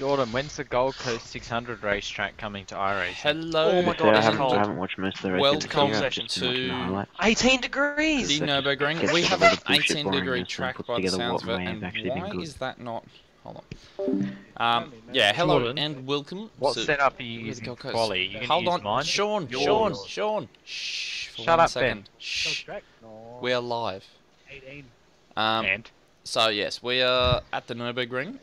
Jordan, when's the Gold Coast 600 racetrack coming to iRacing? Hello. Oh my god, I it's haven't, cold. I haven't watched most of the race. Welcome to 18 degrees! the Nurburgring. We have an 18-degree track by the sounds of it, and why is that not... Hold on. Yeah, hello Jordan, and welcome. What to setup are you using for quali? You Hold use on, mine? Sean. Shh, for Shut one up, second. Ben. Shh. We're live. 18. And? So yes, we are at the Nurburgring.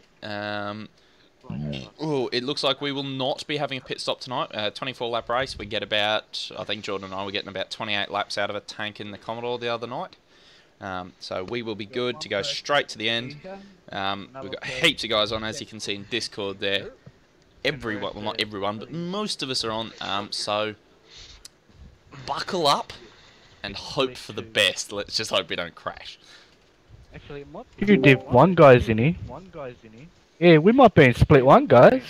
Oh, it looks like we will not be having a pit stop tonight. 24 lap race. We get about, I think Jordan and I were getting about 28 laps out of a tank in the Commodore the other night. So we will be good to go straight to the end. We've got heaps of guys on, as you can see in Discord there. Everyone, well not everyone, but most of us are on. So buckle up and hope for the best. Let's just hope we don't crash. You did one guy's in here. Yeah, we might be in split one, guys.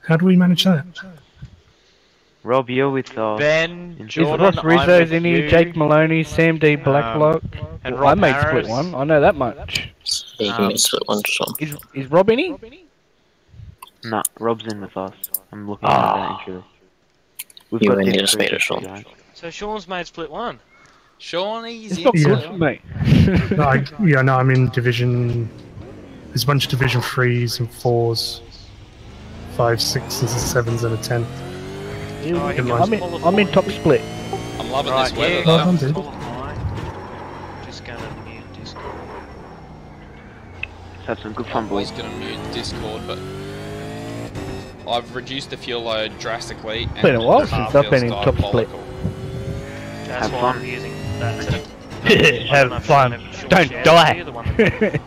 How do we manage that? Rob, you're with Ben, Is Jordan, Ross Rizzo's in here, you, Jake Maloney, Sam D. Blacklock. and Well, I Rob made Harris. split one, I know that much. You can make split one, Sean. Is Rob in here? Nah, Rob's in with us. I'm looking at that intro. You only just made it, Sean. So Sean's made split one. Shawnee's It's not good for me. No, I'm in division. There's a bunch of division 3s and 4s, 5s, 6s, and 7s, and a 10. I'm in top split. I'm loving Right, this weather yeah. though. I'm good. Just gonna mute Discord. Let's have some good fun, Oh, boys. he's Going to mute Discord, but I've reduced the fuel load drastically. And Been a while the car since I've been feels in top split. diabolical. That's Have why fun. I'm using that setup. Have fun. Don't die.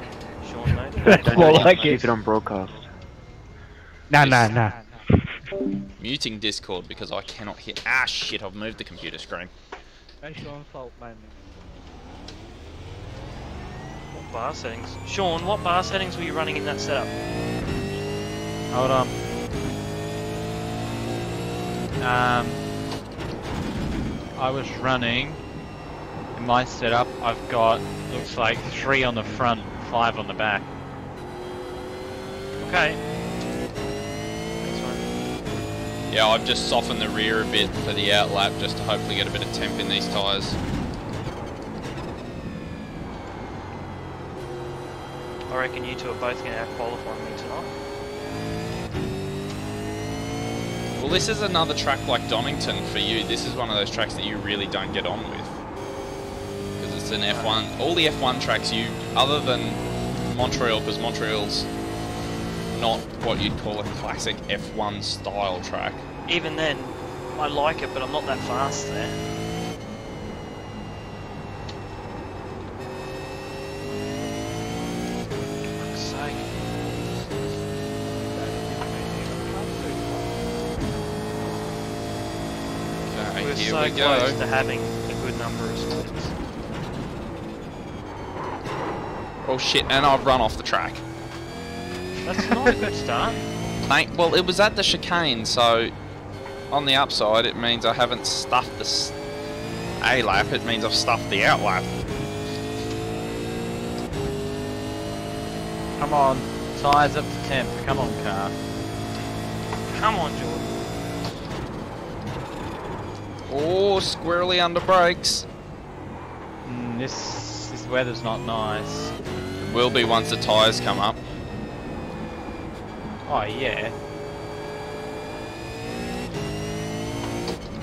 That's Don't more just like keep it. it on broadcast. Nah. Muting Discord because I cannot hear. Ah, shit! I've moved the computer screen. What bar settings? Sean, what bar settings were you running in that setup? Hold on. I was running, in my setup, I've got, looks like 3 on the front, 5 on the back. Okay. That's fine. Yeah, I've just softened the rear a bit for the outlap just to hopefully get a bit of temp in these tyres. I reckon you two are both going to out-qualify me tonight. Well, this is another track like Donington for you. This is one of those tracks that you really don't get on with. Because it's an F1. All the F1 tracks you, other than Montreal, because Montreal's not what you'd call a classic F1 style track. Even then, I like it, but I'm not that fast there. For fuck's sake. Okay, We're here so we close go. to having a good number of splits. Oh shit, and I've run off the track. That's not a good start. Well, it was at the chicane, so on the upside it means I haven't stuffed the A-lap, it means I've stuffed the outlap. Come on, tyres up to temp. Come on, car. Come on, Jordan. Oh, squirrely under brakes. This weather's not nice. It will be once the tyres come up. Oh yeah.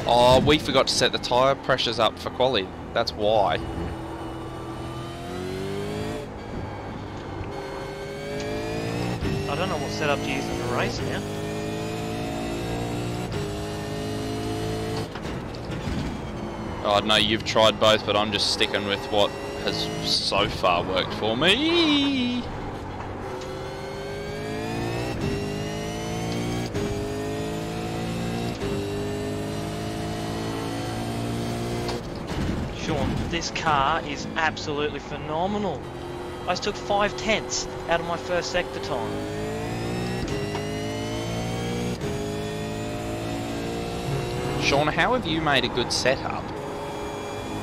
Oh, we forgot to set the tyre pressures up for quali. That's why. I don't know what setup to use in the race now. Oh no, you've tried both, but I'm just sticking with what has so far worked for me. Sean, this car is absolutely phenomenal. I just took 5/10 out of my first sector time. Sean, how have you made a good setup?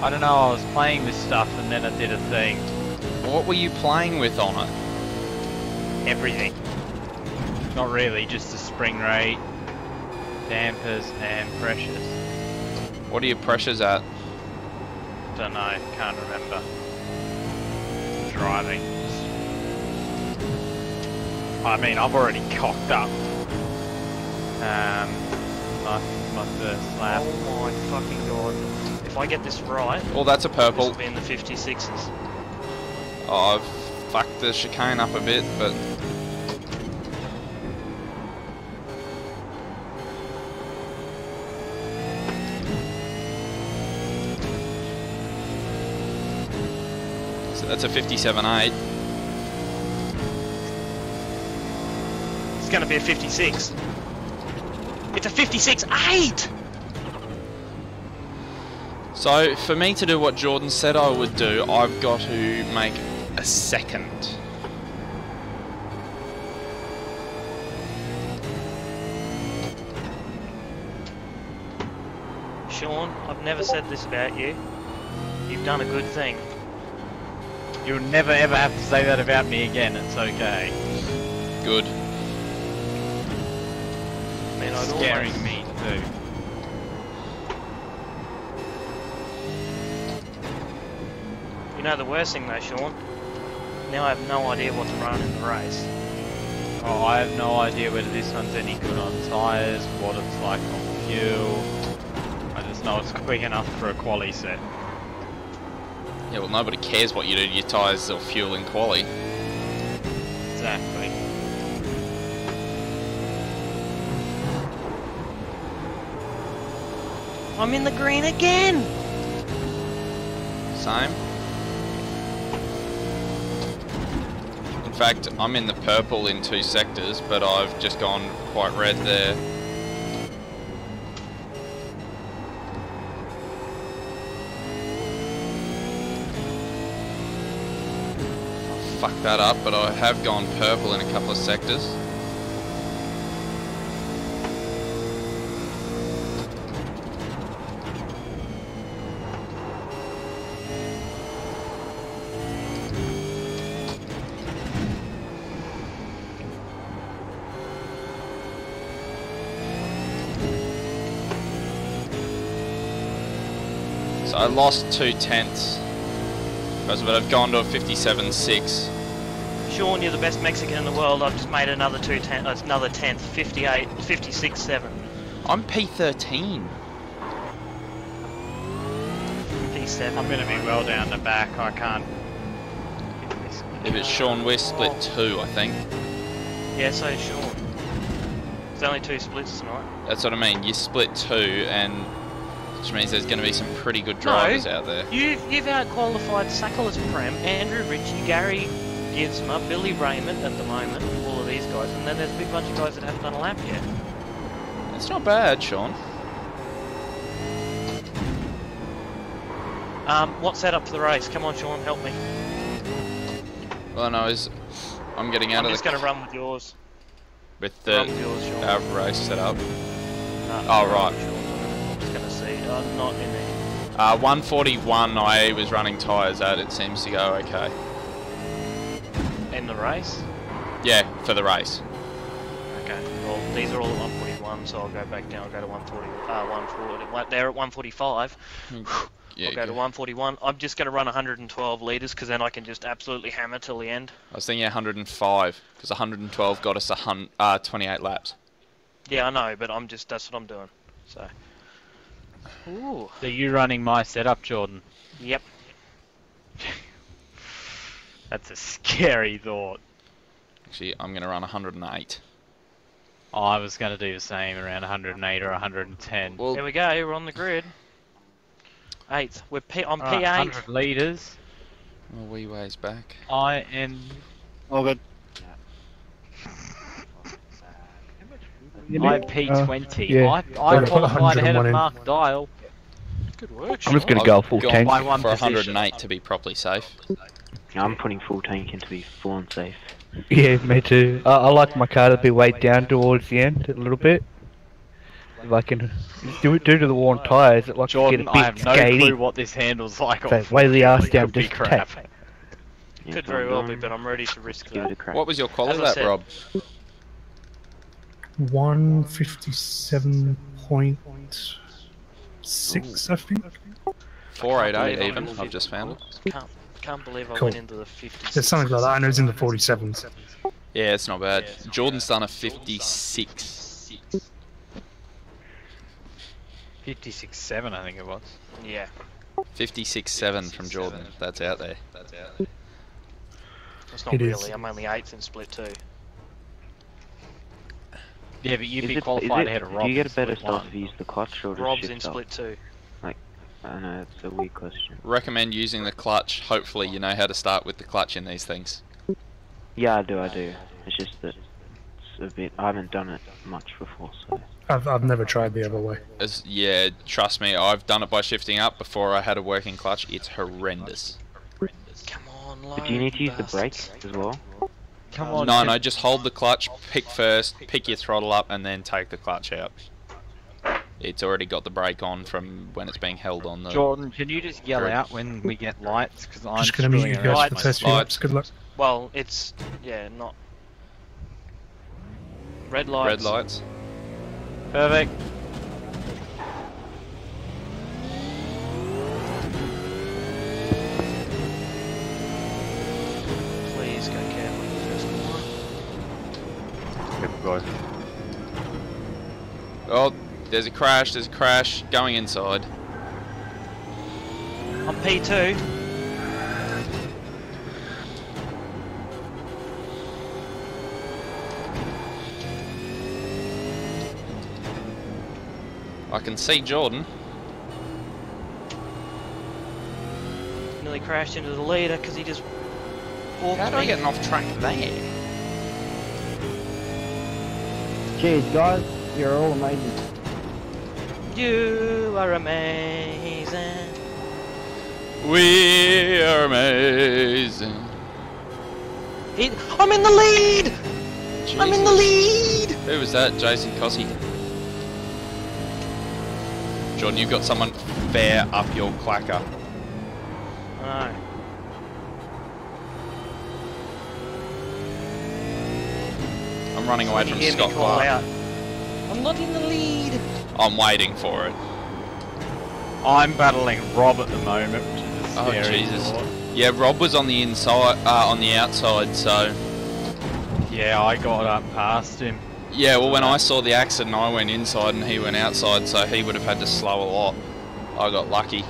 I don't know, I was playing this stuff and then I did a thing. What were you playing with on it? Everything. Not really, just the spring rate, dampers, and pressures. What are your pressures at? Don't know, can't remember. Driving. I mean, I've already cocked up. My first lap. Oh my fucking god. If I get this right, Oh, that's a this purple. will be in the 56s. Oh, I've fucked the chicane up a bit, but... So that's a 57.8. It's going to be a 56. It's a 56.8! So, for me to do what Jordan said I would do, I've got to make a second. Sean, I've never said this about you. You've done a good thing. You'll never ever have to say that about me again, it's okay. Good. I mean, I'd Scaring almost... me too. You know the worst thing though, Sean? Now I have no idea what to run in the race. Oh, I have no idea whether this one's any good on tyres, what it's like on fuel. I just know it's quick enough for a quali set. Yeah, well, nobody cares what you do to your tyres or fuel in quali. Exactly. I'm in the green again! Same. In fact, I'm in the purple in 2 sectors, but I've just gone quite red there. Fucked that up, but I have gone purple in a couple of sectors. So I lost 2/10, but I've gone to a 57.6. Sean, you're the best Mexican in the world. I've just made another another 10th, 58, 56.7. I'm P13. 57. I'm going to be well down the back, I can't... If it's Sean, we're split 2, I think. Yeah, so is Sean. There's only 2 splits tonight. That's what I mean. You split 2, and which means there's going to be some pretty good drivers out there. You've out-qualified Sakalas Prem, Andrew Ritchie, Gary Gibbsma, Billy Raymond at the moment, all of these guys, and then there's a big bunch of guys that haven't done a lap yet. It's not bad, Sean. What's set up for the race? Come on, Sean, help me. Well, no, I'm getting out I'm of just the going to run with yours. with Run the with yours, Sean. race set up. Oh, right. I'm just going to see. I'm not in there. 141 I was running tyres at. It seems to go okay. In the race? Yeah, for the race. Okay. Well, these are all at 141, so I'll go back down. I'll go to 140. 140. They're at 145. Yeah, I'll go to 141. I'm just going to run 112 litres because then I can just absolutely hammer till the end. I was thinking 105 because 112 got us 28 laps. Yeah, I know, but that's what I'm doing. So. Ooh. So you running my setup, Jordan? Yep. That's a scary thought. Actually, I'm going to run 108. Oh, I was going to do the same, around 108 or 110. Well, There we go, we're on the grid. 8th. I'm Alright, P8. 100 litres. a wee ways back. I am... All good. I'm P20. yeah. I I've got qualified ahead 101 of in. Mark Dial. Good work, I'm just going to I've go full gone tank. By one for position. 108 to be properly safe. I'm putting full tank in to be full and safe. Yeah, me too. I like my car to be weighed down towards the end a little bit. If I can due to the worn tyres, it like to Jordan, get a I bit have no skatey. clue what this handle's like. So on weigh the foot. arse It down, could be just crap. tap. Yeah, Could that's what very I'm well be, doing. but I'm ready to risk Give it a that. crack. What was your quali As I lap, said- Rob? 157.6, I think. 488 believe even. I'm I've just found it. Can't believe I Cool. went into the 50s. There's something like that. I know it's in the 47s. Yeah, it's not bad. Jordan's done a 56. 56.7, I think it was. Yeah. 56.7 from Jordan. That's out there. That's not It is. really. I'm only 8th in split 2. Yeah, but you'd Is be it- qualified is it- ahead of Rob. Do you get in a better split start one. if you use the clutch or just Rob's shift in up? split 2. I don't know, it's a weird question. Recommend using the clutch. Hopefully you know how to start with the clutch in these things. Yeah, I do. It's just that it's a bit. I haven't done it much before, so. I've never tried the other way. Yeah, trust me, I've done it by shifting up before I had a working clutch. It's horrendous. Come on, load. But do you need to use the bastards. brake as well? Come on. No, just hold the clutch, pick first, pick your throttle up, and then take the clutch out. It's already got the brake on from when it's being held on the... Jordan, can you just yell Great. out when we get lights? Because I'm Just gonna mute you screwing guys around for with the my test few lights. laps. Good luck. Well, it's... Yeah, not... Red lights. Red lights. Perfect. Please go carefully the first corner. Good guys. Oh, there's a crash, going inside. I'm P2. I can see Jordan. Nearly crashed into the leader because he just walked How do I me. get an off track there? Cheers, guys. You're all amazing. You are amazing. We are amazing. I'm in the lead! I'm in the Jesus. lead! Who was that? Jason Cossey. Jordan, you've got someone fair up your clacker. No. I'm running away from Hear me Scott call Clark. out. I'm not in the lead. I'm waiting for it. I'm battling Rob at the moment, which is a Oh, scary Jesus. thought. Yeah, Rob was on the inside, on the outside, so... Yeah, I got up past him. Yeah, well, when I saw the accident, I went inside and he went outside, so he would have had to slow a lot. I got lucky.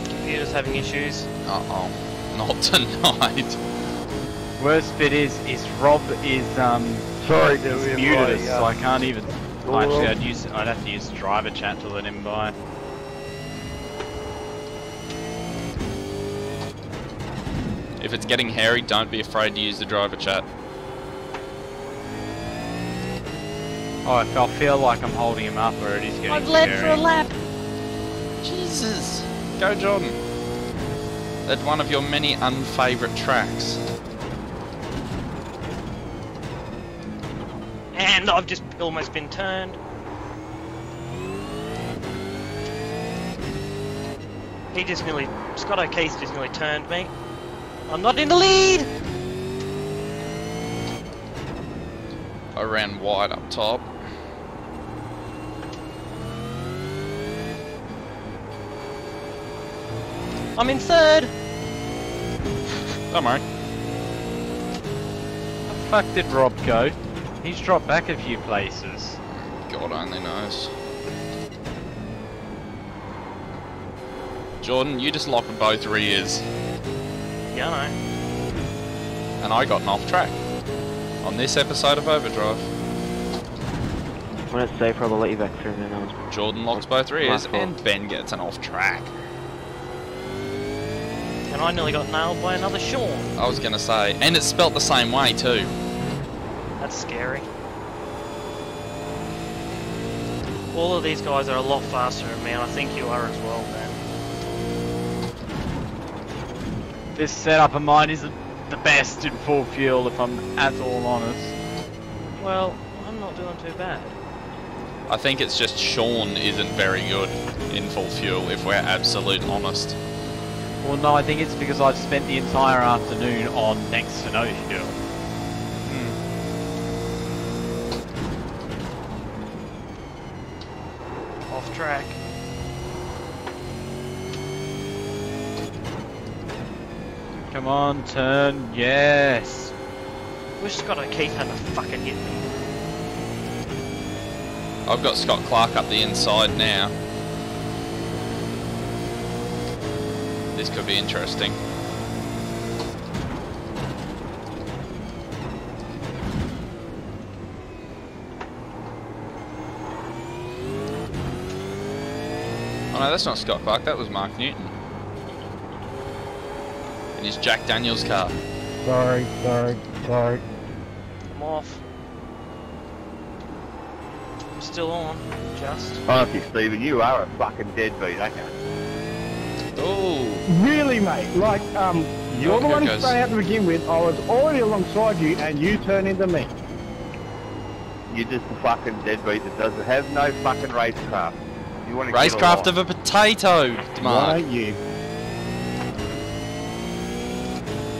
Computer's having issues. Uh-oh. Not tonight. Worst bit is Rob is Sorry, he's muted us, so I can't even. Actually, I'd have to use driver chat to let him by. If it's getting hairy, don't be afraid to use the driver chat. Oh, if I feel like I'm holding him up, or it is getting I've led for a scary. lap. Jesus. Go, Jordan. At one of your many unfavourite tracks. And I've just almost been turned. Scott O'Keefe just nearly turned me. I'm not in the lead! I ran wide up top. I'm in third! Don't worry. How the fuck did Rob go? He's dropped back a few places. God only knows. Jordan, you just locked both rears. Yeah, I know. And I got an off track. On this episode of Overdrive. When it's safe, Rob, I'll let you back through and then I'll... Jordan locks both rears My fault. and Ben gets an off track. And I nearly got nailed by another Sean. I was gonna say, and it's spelt the same way too. That's scary. All of these guys are a lot faster than me, and I think you are as well, man. This setup of mine isn't the best in full fuel, if I'm at all honest. Well, I'm not doing too bad. I think it's just Sean isn't very good in full fuel, if we're absolute honest. Well, no, I think it's because I've spent the entire afternoon on next to no fuel. Off track. Come on, turn, yes. Wish Scott O'Keefe hadn't fucking hit me. I've got Scott Clark up the inside now. This could be interesting. Oh no, that's not Scott Clark, that was Mark Newton. In his Jack Daniels car. Sorry. I'm off. I'm still on, just. Honestly, Stephen, you are a fucking deadbeat, okay? Oh, Really, mate? Like, you're the one who sprang out to begin with. I was already alongside you, and you turn into me. You're just a fucking deadbeat that doesn't have no fucking racecraft. You want to racecraft of a potato, Why Mark. don't you?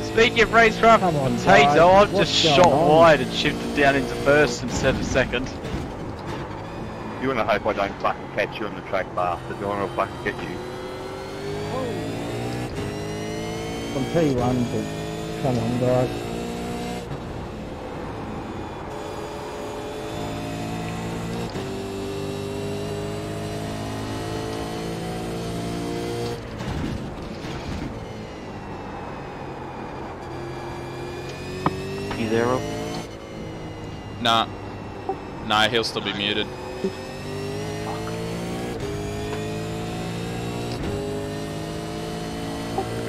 Speaking of racecraft Come on, potato, guys, I've what's just going shot on? wide and shifted down into first instead of second. You want to hope I don't fucking catch you on the track, bastard. I want to fucking get you. From P1 to... Come on, guys. You there, Rob? Nah. Nah, he'll still be muted.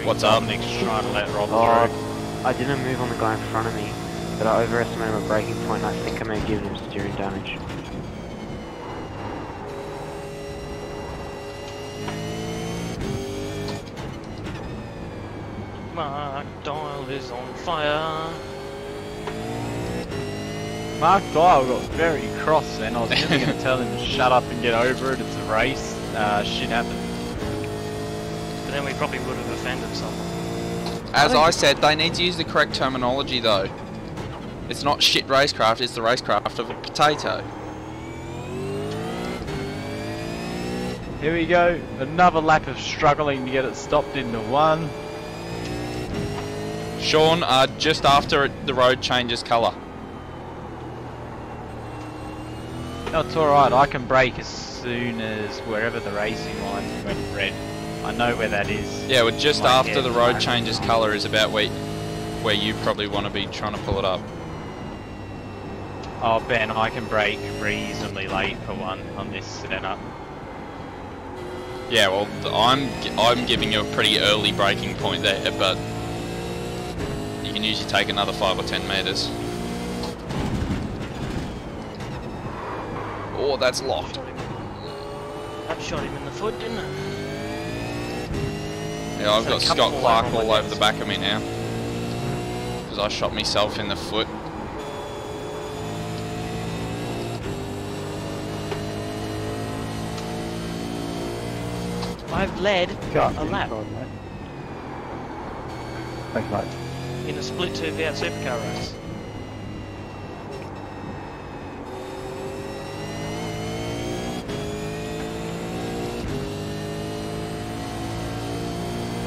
What's up? Nick's trying to let Rob Oh, through. I didn't move on the guy in front of me, but I overestimated my braking point and I think I may have given him steering damage. Mark Dial is on fire. Mark Dial got very cross then. I was nearly going to tell him to shut up and get over it. It's a race. Shit happened. But then we probably would have offended someone. As I said, they need to use the correct terminology though. It's not shit racecraft, it's the racecraft of a potato. Here we go. Another lap of struggling to get it stopped into one. Sean, just after the road changes colour. No, it's alright. I can brake as soon as wherever the racing line went red. I know where that is. Yeah, well, just Like, after yeah, the road right. changes colour is about where you probably want to be trying to pull it up. Oh, Ben, I can brake reasonably late for one on this setup. Yeah, well, I'm giving you a pretty early braking point there, but you can usually take another 5 or 10 metres. Oh, that's locked. That shot him in the foot, didn't it? Yeah, I've got So a couple Scott Clark over all my over the back of me now. Because I shot myself in the foot. I've led a lap Mate. Thanks, mate. in a split 2 V8 supercar race.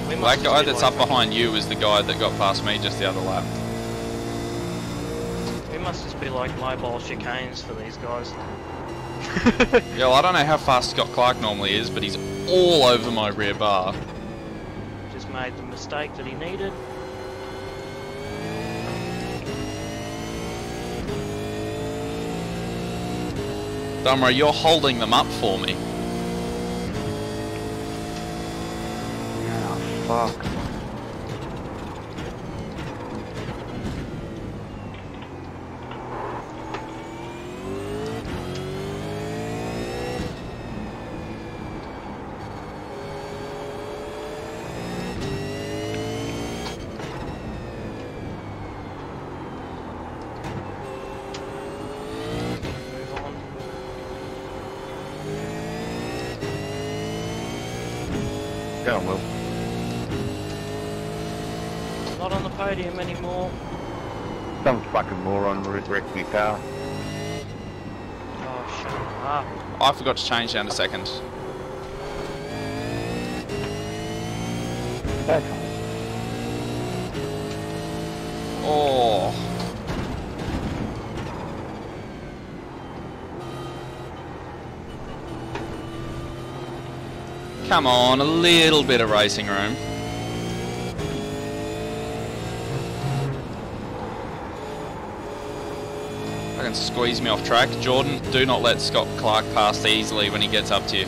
We must That just guy be that's like- up behind you is the guy that got past me just the other lap. We must just be like mobile chicanes for these guys. Yeah, well, I don't know how fast Scott Clark normally is, but he's all over my rear bar. Just made the mistake that he needed. Don't worry, you're holding them up for me. Oh, fuck. Move on. Go on, Will. podium anymore. Some fucking moron wrecked my car. Oh, shut up. I forgot to change down to second. Oh. Come on, a little bit of racing room. I can squeeze me off track. Jordan, do not let Scott Clark pass easily when he gets up to you.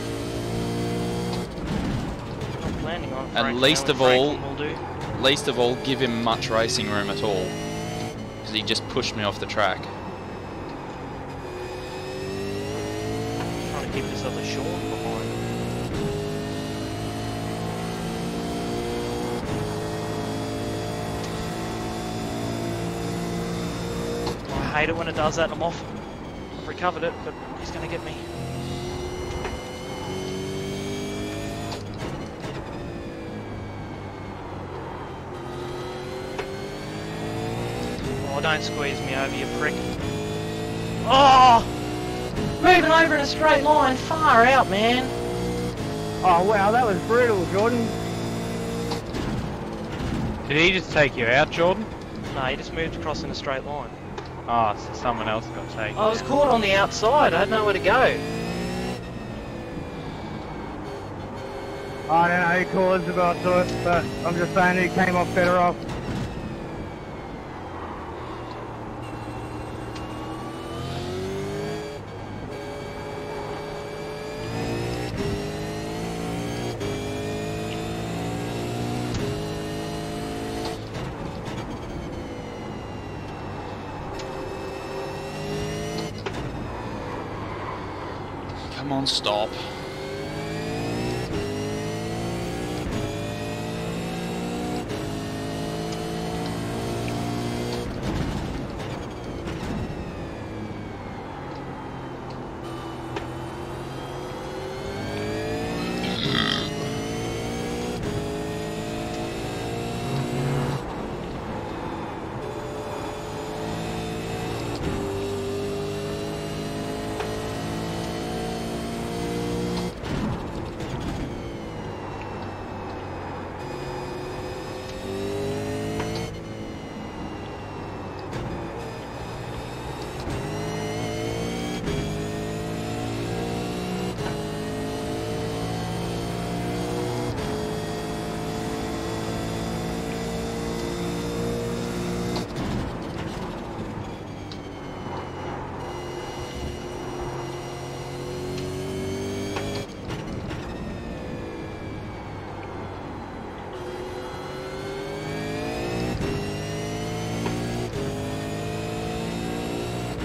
I'm planning on And least of all, give him much racing room at all. Because he just pushed me off the track. Trying to keep this other Sean behind. I hate it when it does that. I'm off. I've recovered it, but he's going to get me. Oh, don't squeeze me over, you prick. Oh! Moving over in a straight line, far out, man. Oh wow, that was brutal, Jordan. Did he just take you out, Jordan? No, he just moved across in a straight line. Oh, so someone else got taken. I was caught on the outside, I had nowhere to go. I don't know who caused about to it, but I'm just saying he came off better off. Come on, stop.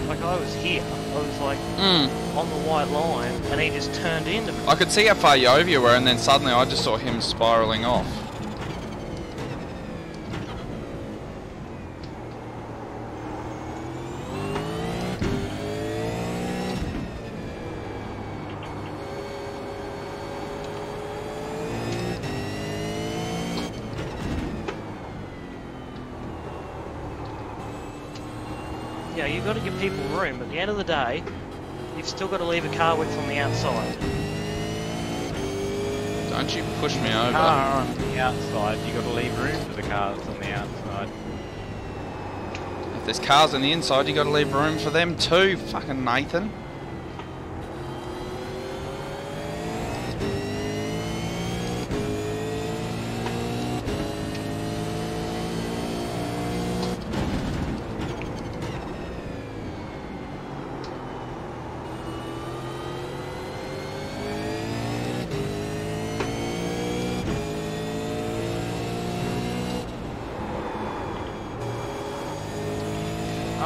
Like I was here, I was like on the white line, and he just turned into me. I could see how far over you were, and then suddenly I just saw him spiralling off. Yeah, you've got to give people room, but at the end of the day, you've still got to leave a car width on the outside. Don't you push me over. Car on the outside, you got to leave room for the cars on the outside. If there's cars on the inside, you got to leave room for them too, fucking Nathan.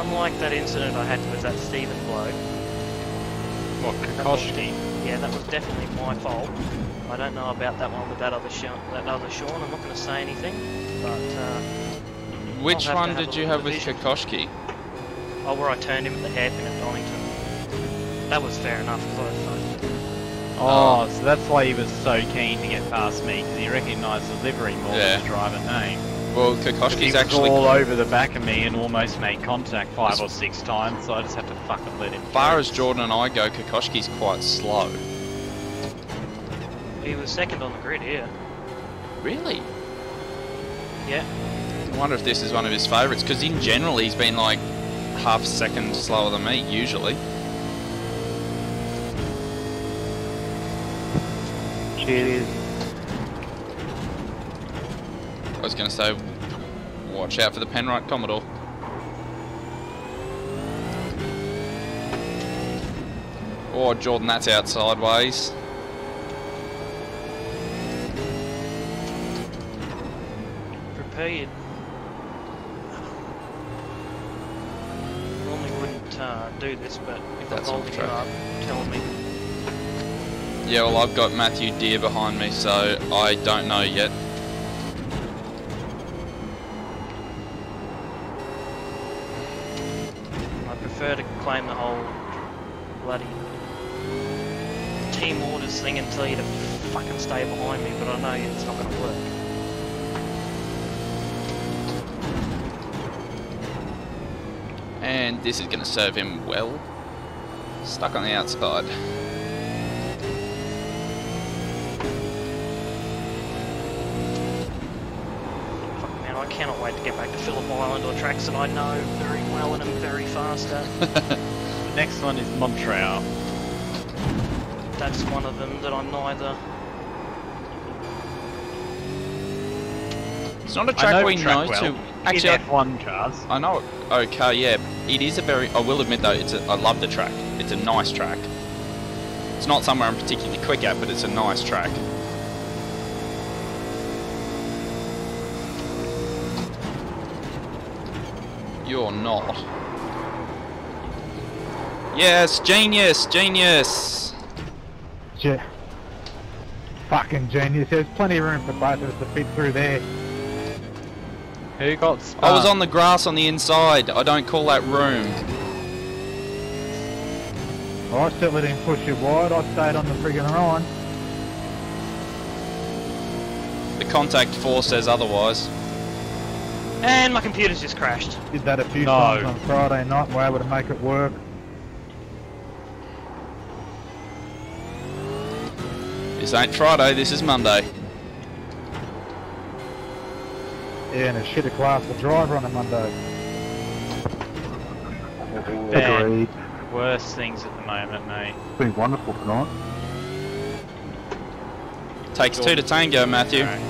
Unlike that incident I had with that Stephen bloke. What, Kokoschki? Yeah, that was definitely my fault. I don't know about that one with that other Sean. I'm not going to say anything, but which one did you have with Kokoschki? Oh, where I turned him at the hairpin at Donington. That was fair enough because I phoned it. Oh, so that's why he was so keen to get past me, because he recognised the livery more than the driver name. Well, He Kokoschki's was actually... all over the back of me and almost made contact 5 or 6 times, so I just had to fucking let him As far through. as Jordan and I go, Kokoschki's quite slow. He was second on the grid here. Really? Yeah. I wonder if this is one of his favourites, because in general he's been like half a second slower than me, usually. Cheers. I was going to say, watch out for the Penrite Commodore. Oh, Jordan, that's out sideways. Prepared. Normally wouldn't do this, but if I'm That's on holding you track. up, telling me. Yeah, well, I've got Matthew Deere behind me, so I don't know yet. I prefer to claim the whole bloody team orders thing and tell you to fucking stay behind me, but I know it's not going to work. And this is going to serve him well. Stuck on the outside. Fuck man, I cannot wait to get back to Phillip Island or tracks that I know very well and am very fast at. The next one is Montreal. That's one of them that I'm neither. It's not a track we know well. to... Actually, in F1 cars. I know it. Okay, yeah. It is a very... I will admit though, I love the track. It's a nice track. It's not somewhere I'm particularly quick at, but it's a nice track. You're not. Yes, genius, genius. Fucking genius. There's plenty of room for both of us to fit through there. Who got spun? I was on the grass on the inside. I don't call that room. I certainly didn't push you wide. I stayed on the friggin' line. The contact force says otherwise. And my computer's just crashed. Did that a few No. times on Friday night and we're able to make it work. This ain't Friday, this is Monday. Yeah, and a shitter class for driver on a Monday. Ben, Agreed. worst things at the moment, mate. It's been wonderful tonight. Takes two to tango, Matthew. Right.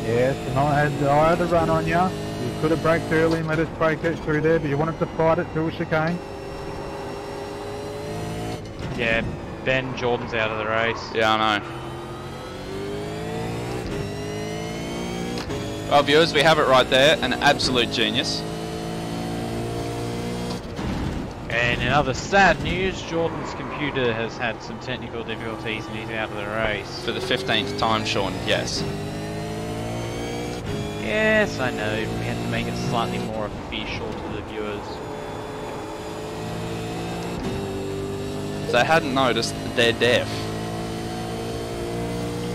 Yes, and I had a run on you. You could have braked early and let us break it through there, but you wanted to fight it through a chicane. Yeah, Ben, Jordan's out of the race. Yeah, I know. Well, viewers, we have it right there. An absolute genius. And in other sad news, Jordan's computer has had some technical difficulties and he's out of the race. For the 15th time, Sean, yes. Yes, I know. We had to make it slightly more official to the viewers. If they hadn't noticed, they're deaf.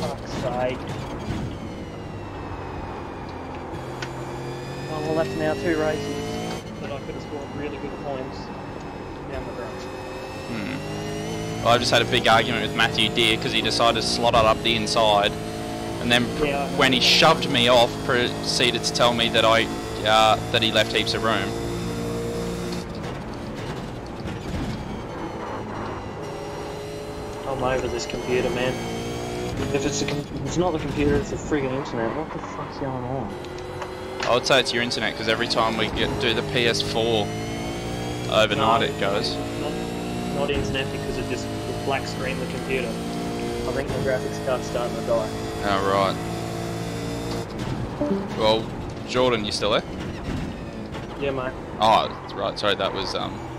Fuck's sake. Oh, well, that's now 2 races that I could have scored really good points down the road. Well, I just had a big argument with Matthew Deere because he decided to slot it up the inside, and then Yeah, I know. when he shoved me off, proceeded to tell me that that he left heaps of room. I'm over this computer, man. If it's not the computer, it's the friggin' internet. What the fuck's going on? I would say it's your internet because every time we do the PS4 overnight, it goes. Not internet because it just will black screen the computer. I think the graphics card's starting to die. Oh, right. Well, Jordan, you still there? Yeah, mate. Oh, right. Sorry, that was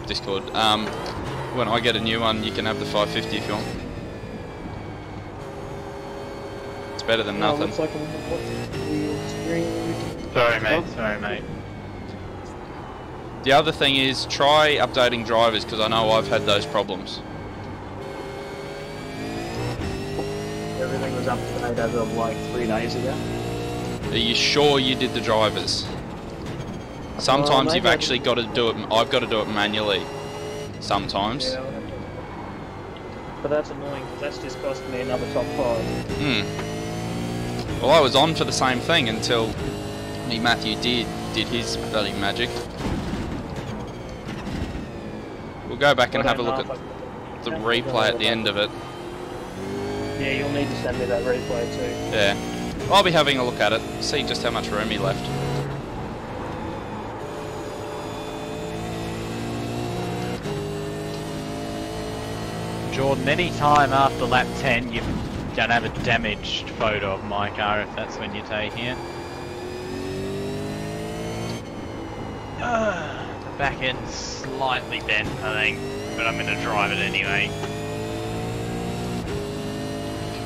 Discord. When I get a new one, you can have the 550 if you want. It's better than nothing. Looks like I'm wheel screen. Sorry, mate. Sorry, mate. The other thing is, try updating drivers because I know I've had those problems. Everything was up to date as of like 3 days ago. Are you sure you did the drivers? Sometimes you've actually got to do it. I've got to do it manually. Sometimes. Yeah, but that's annoying because that's just cost me another top 5. Well, I was on for the same thing until Matthew did his bloody magic. We'll go back and have a look at the replay at the end of it. Yeah, you'll need to send me that replay too. Yeah. I'll be having a look at it, see just how much room he left. Jordan, any time after lap 10 you don't have a damaged photo of my car if that's when you're taking it. The back end's slightly bent, I think, but I'm going to drive it anyway.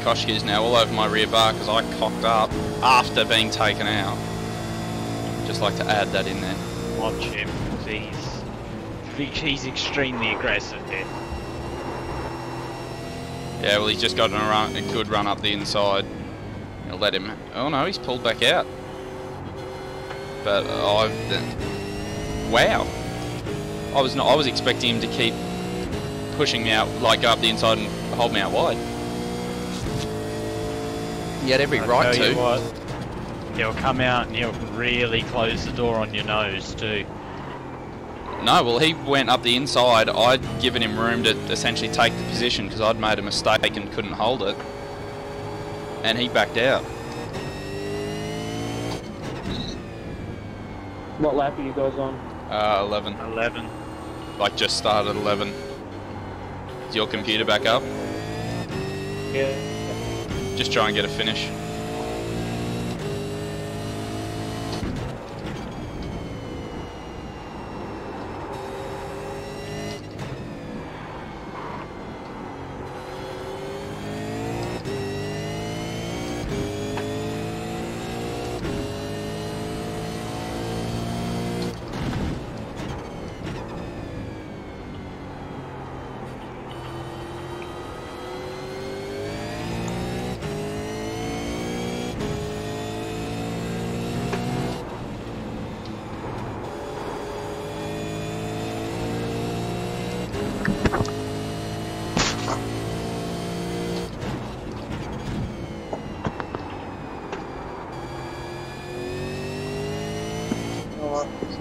Koshki's now all over my rear bar because I cocked up after being taken out. Just like to add that in there. Watch him, he's extremely aggressive here. Yeah, well, he's just got a good run up the inside. I'll let him. Oh no, he's pulled back out. But wow. I was expecting him to keep pushing me out, like go up the inside and hold me out wide. He had every right to. Tell you what, he'll come out and he'll really close the door on your nose too. No, well, he went up the inside. I'd given him room to essentially take the position because I'd made a mistake and couldn't hold it. And he backed out. What lap are you guys on? 11. 11. Like just started 11. Is your computer back up? Yeah. Just try and get a finish.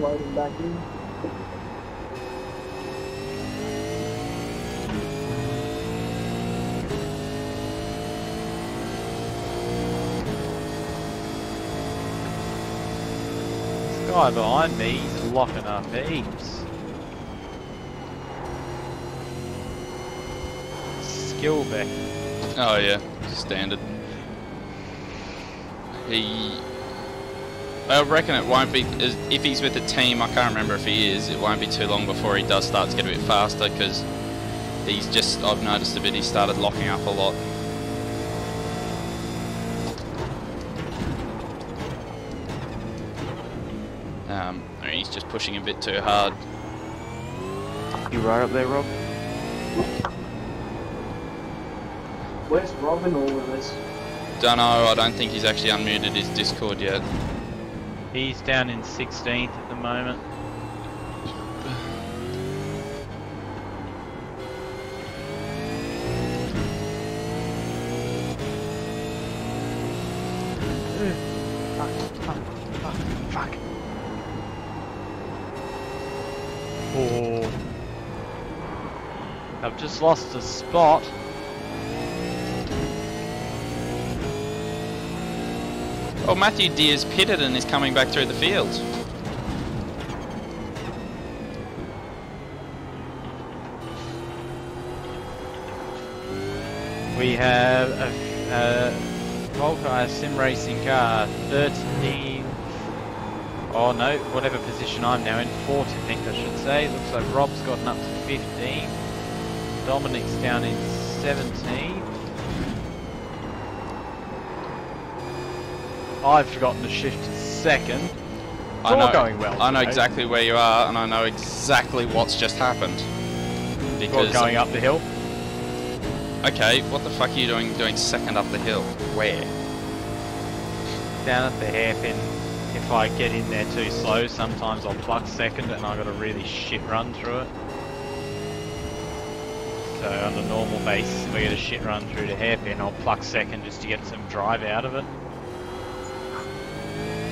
Loading back in. This guy behind me, he's locking up heaps. Skill back. Oh yeah, standard. I reckon it won't be, if he's with a team, I can't remember if he is, it won't be too long before he does start to get a bit faster because he's just, I've noticed a bit, he started locking up a lot. He's just pushing a bit too hard. You right up there, Rob? Where's Rob in all of this? Don't know, I don't think he's actually unmuted his Discord yet. He's down in 16th at the moment. Fuck. Oh. I've just lost a spot. Well, Matthew Deer's pitted and is coming back through the field. We have a Valkyrie Sim Racing car, 13. Oh no, whatever position I'm now in, 14th I should say. Looks like Rob's gotten up to 15. Dominic's down in 17. I've forgotten to shift to second. It's all going well. I know today. exactly where you are, and I know exactly what's just happened. Because going up the hill. Okay, what the fuck are you doing second up the hill? Where? down at the hairpin, if I get in there too slow, sometimes I'll pluck second and I got a really shit run through it. So on a normal basis, if I get a shit run through the hairpin, I'll pluck second just to get some drive out of it.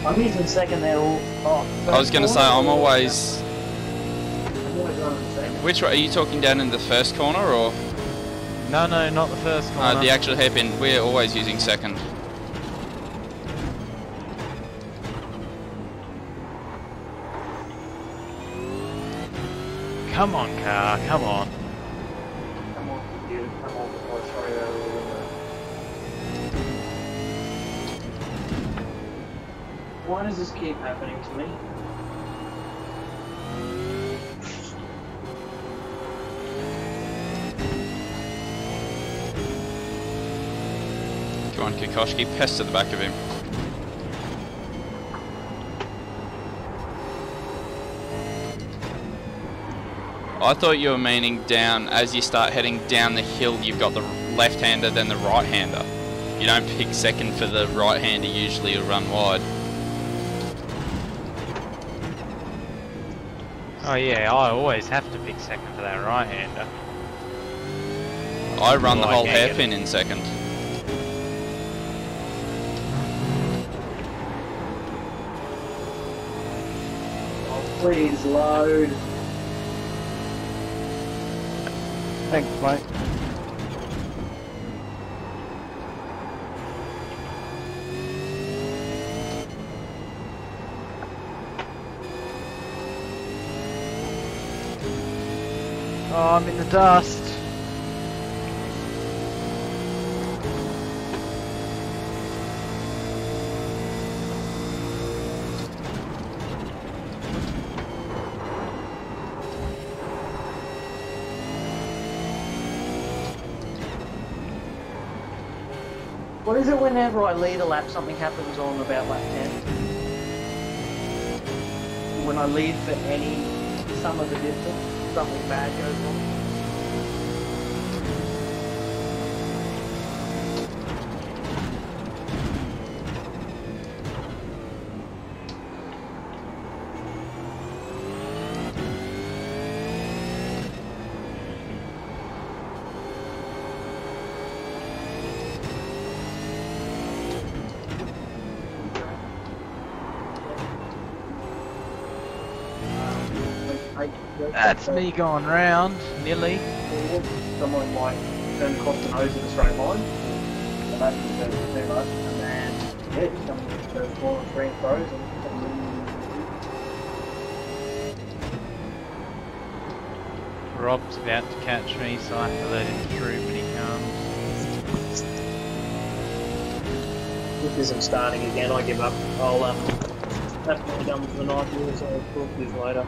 I'm using second there all. I was going to say, I'm always... I'm always running second. Which way? Are you talking down in the first corner or? No, not the first corner. The actual hairpin, we're always using second. Come on, car, come on. Come on, dude. Come on before I throw you out of the window. Why does this keep happening to me? Come on, Kokoschki, pest to the back of him. I thought you were meaning down, as you start heading down the hill, you've got the left-hander, then the right-hander. You don't pick second for the right-hander, usually you'll run wide. Oh yeah, I always have to pick second for that right-hander. I run the Well, I whole can't get hairpin in second. Oh, please load. Thanks, mate. Oh, I'm in the dust. What is it whenever I lead a lap, something happens on about lap 10? When I lead for some of the distance, something bad goes on. That's me going round, nearly. Someone might turn across the nose in a straight line. So that's too much. And then, yeah, just come to the corner, three and throws. Rob's about to catch me, so I have to let him through when he comes. This isn't starting again, I give up. I'll, that's probably done for the night, so I'll talk to you later.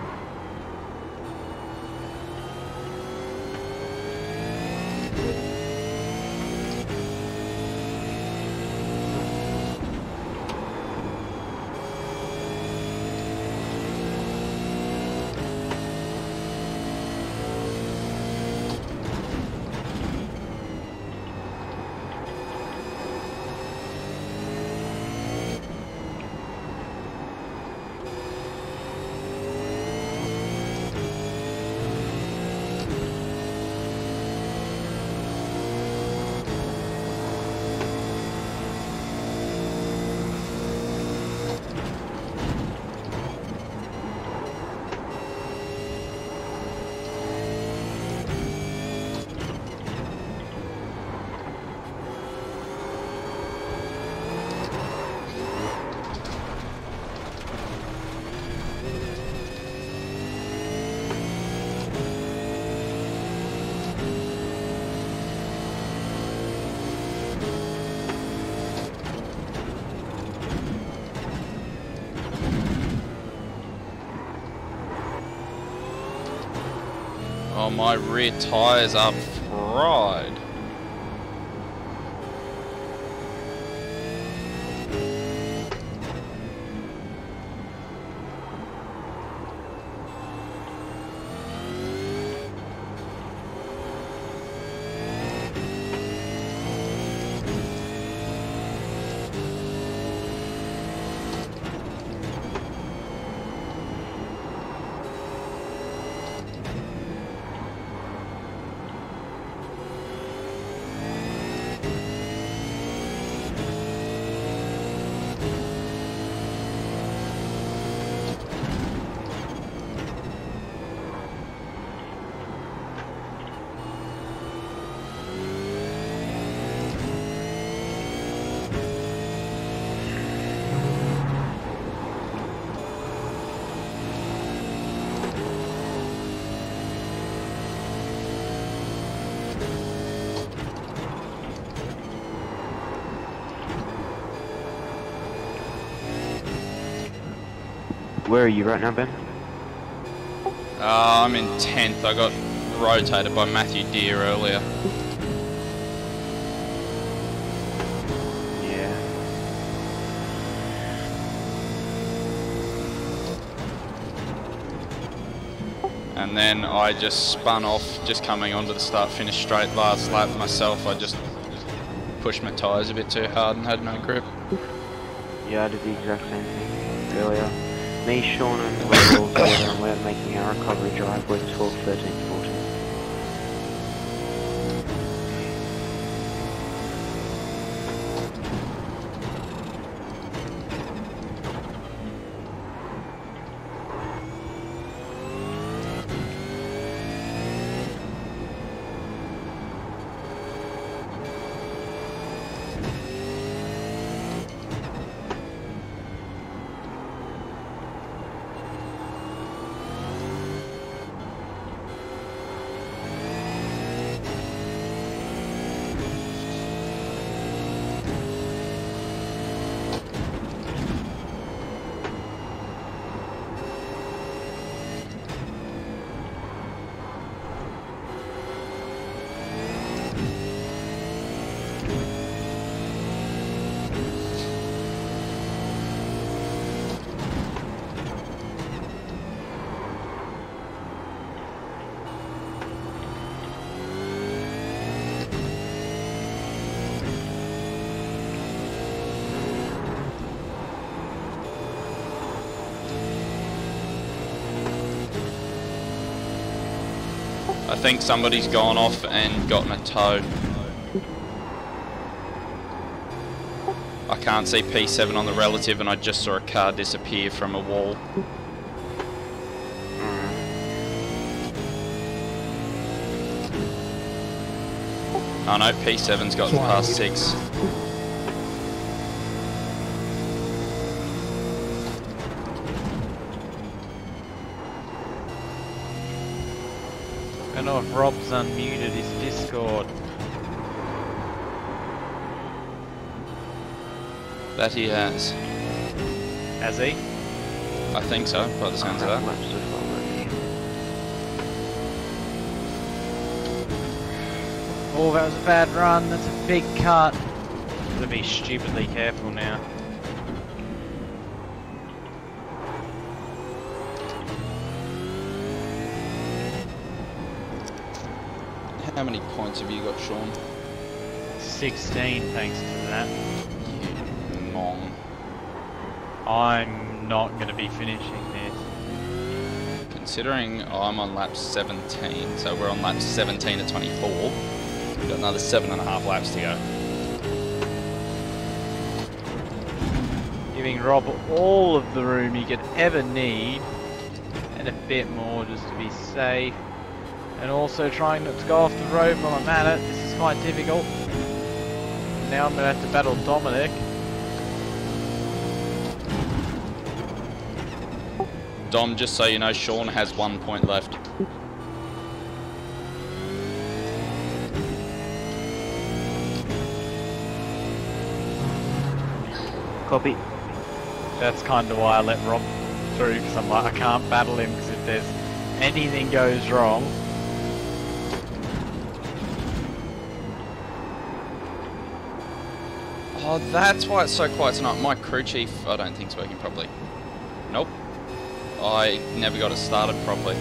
Oh, my rear tyres are fried. Where are you right now, Ben? I'm in 10th. I got rotated by Matthew Deere earlier. Yeah. And then I just spun off, just coming onto the start-finish straight last lap myself. I just pushed my tyres a bit too hard and had no grip. Yeah, I did the exact same thing earlier. Me, Sean, and Will all together, and we're making our recovery drive. We're 12, 13, 14. I think somebody's gone off and gotten a tow. I can't see P7 on the relative, and I just saw a car disappear from a wall. Oh no, P7's gotten past 6. I don't know if Rob's unmuted his Discord. That he has. Has he? I think so, by the sounds of that. Oh, that was a bad run. That's a big cut. Gotta be stupidly careful now. How many points have you got, Sean? 16, thanks to that. You mong. I'm not going to be finishing this. Considering I'm on lap 17, so we're on lap 17 at 24. We've got another 7.5 laps to go. Giving Rob all of the room he could ever need, and a bit more just to be safe. And also trying not to go off the road while I'm at it. This is quite difficult. Now I'm going to have to battle Dominic. Dom, just so you know, Sean has 1 point left. Copy. That's kind of why I let Rob through, because I'm like, I can't battle him, because if there's anything goes wrong. Oh, that's why it's so quiet tonight. My crew chief, I don't think, is working properly. Nope. I never got it started properly.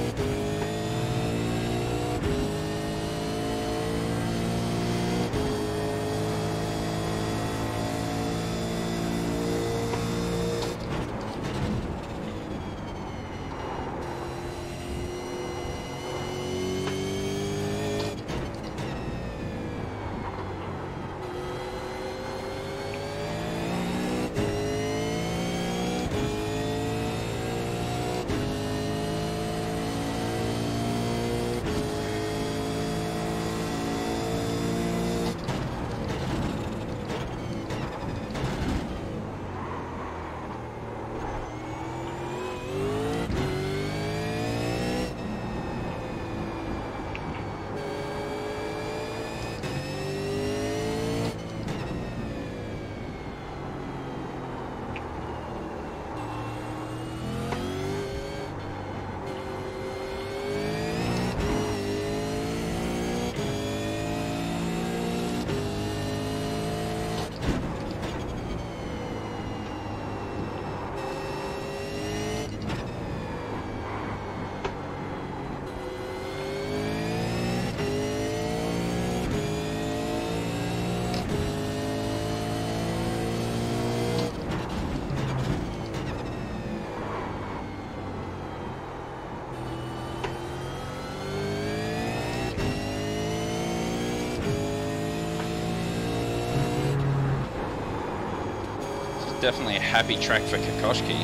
definitely a happy track for Kokoschki.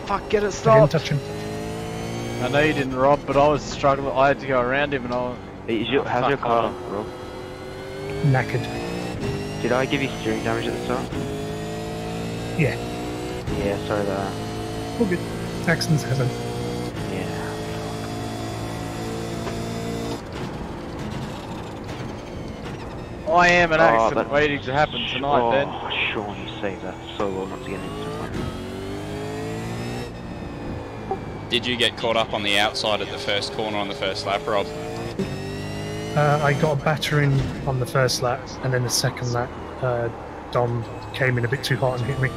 Fuck, get it I didn't stopped. touch him. I know you didn't, Rob, but I was struggling. I had to go around him and I was... How's your car, Rob? Knackered. Did I give you steering damage at the start? Yeah. Yeah, sorry about that. All good. Accidents happen. Yeah. I am an accident that- waiting to happen tonight, Ben. Sean, you saved that so well not to get into it. Did you get caught up on the outside at the first corner on the first lap, Rob? I got a battering on the first lap, and then the second lap, Dom came in a bit too hot and hit me.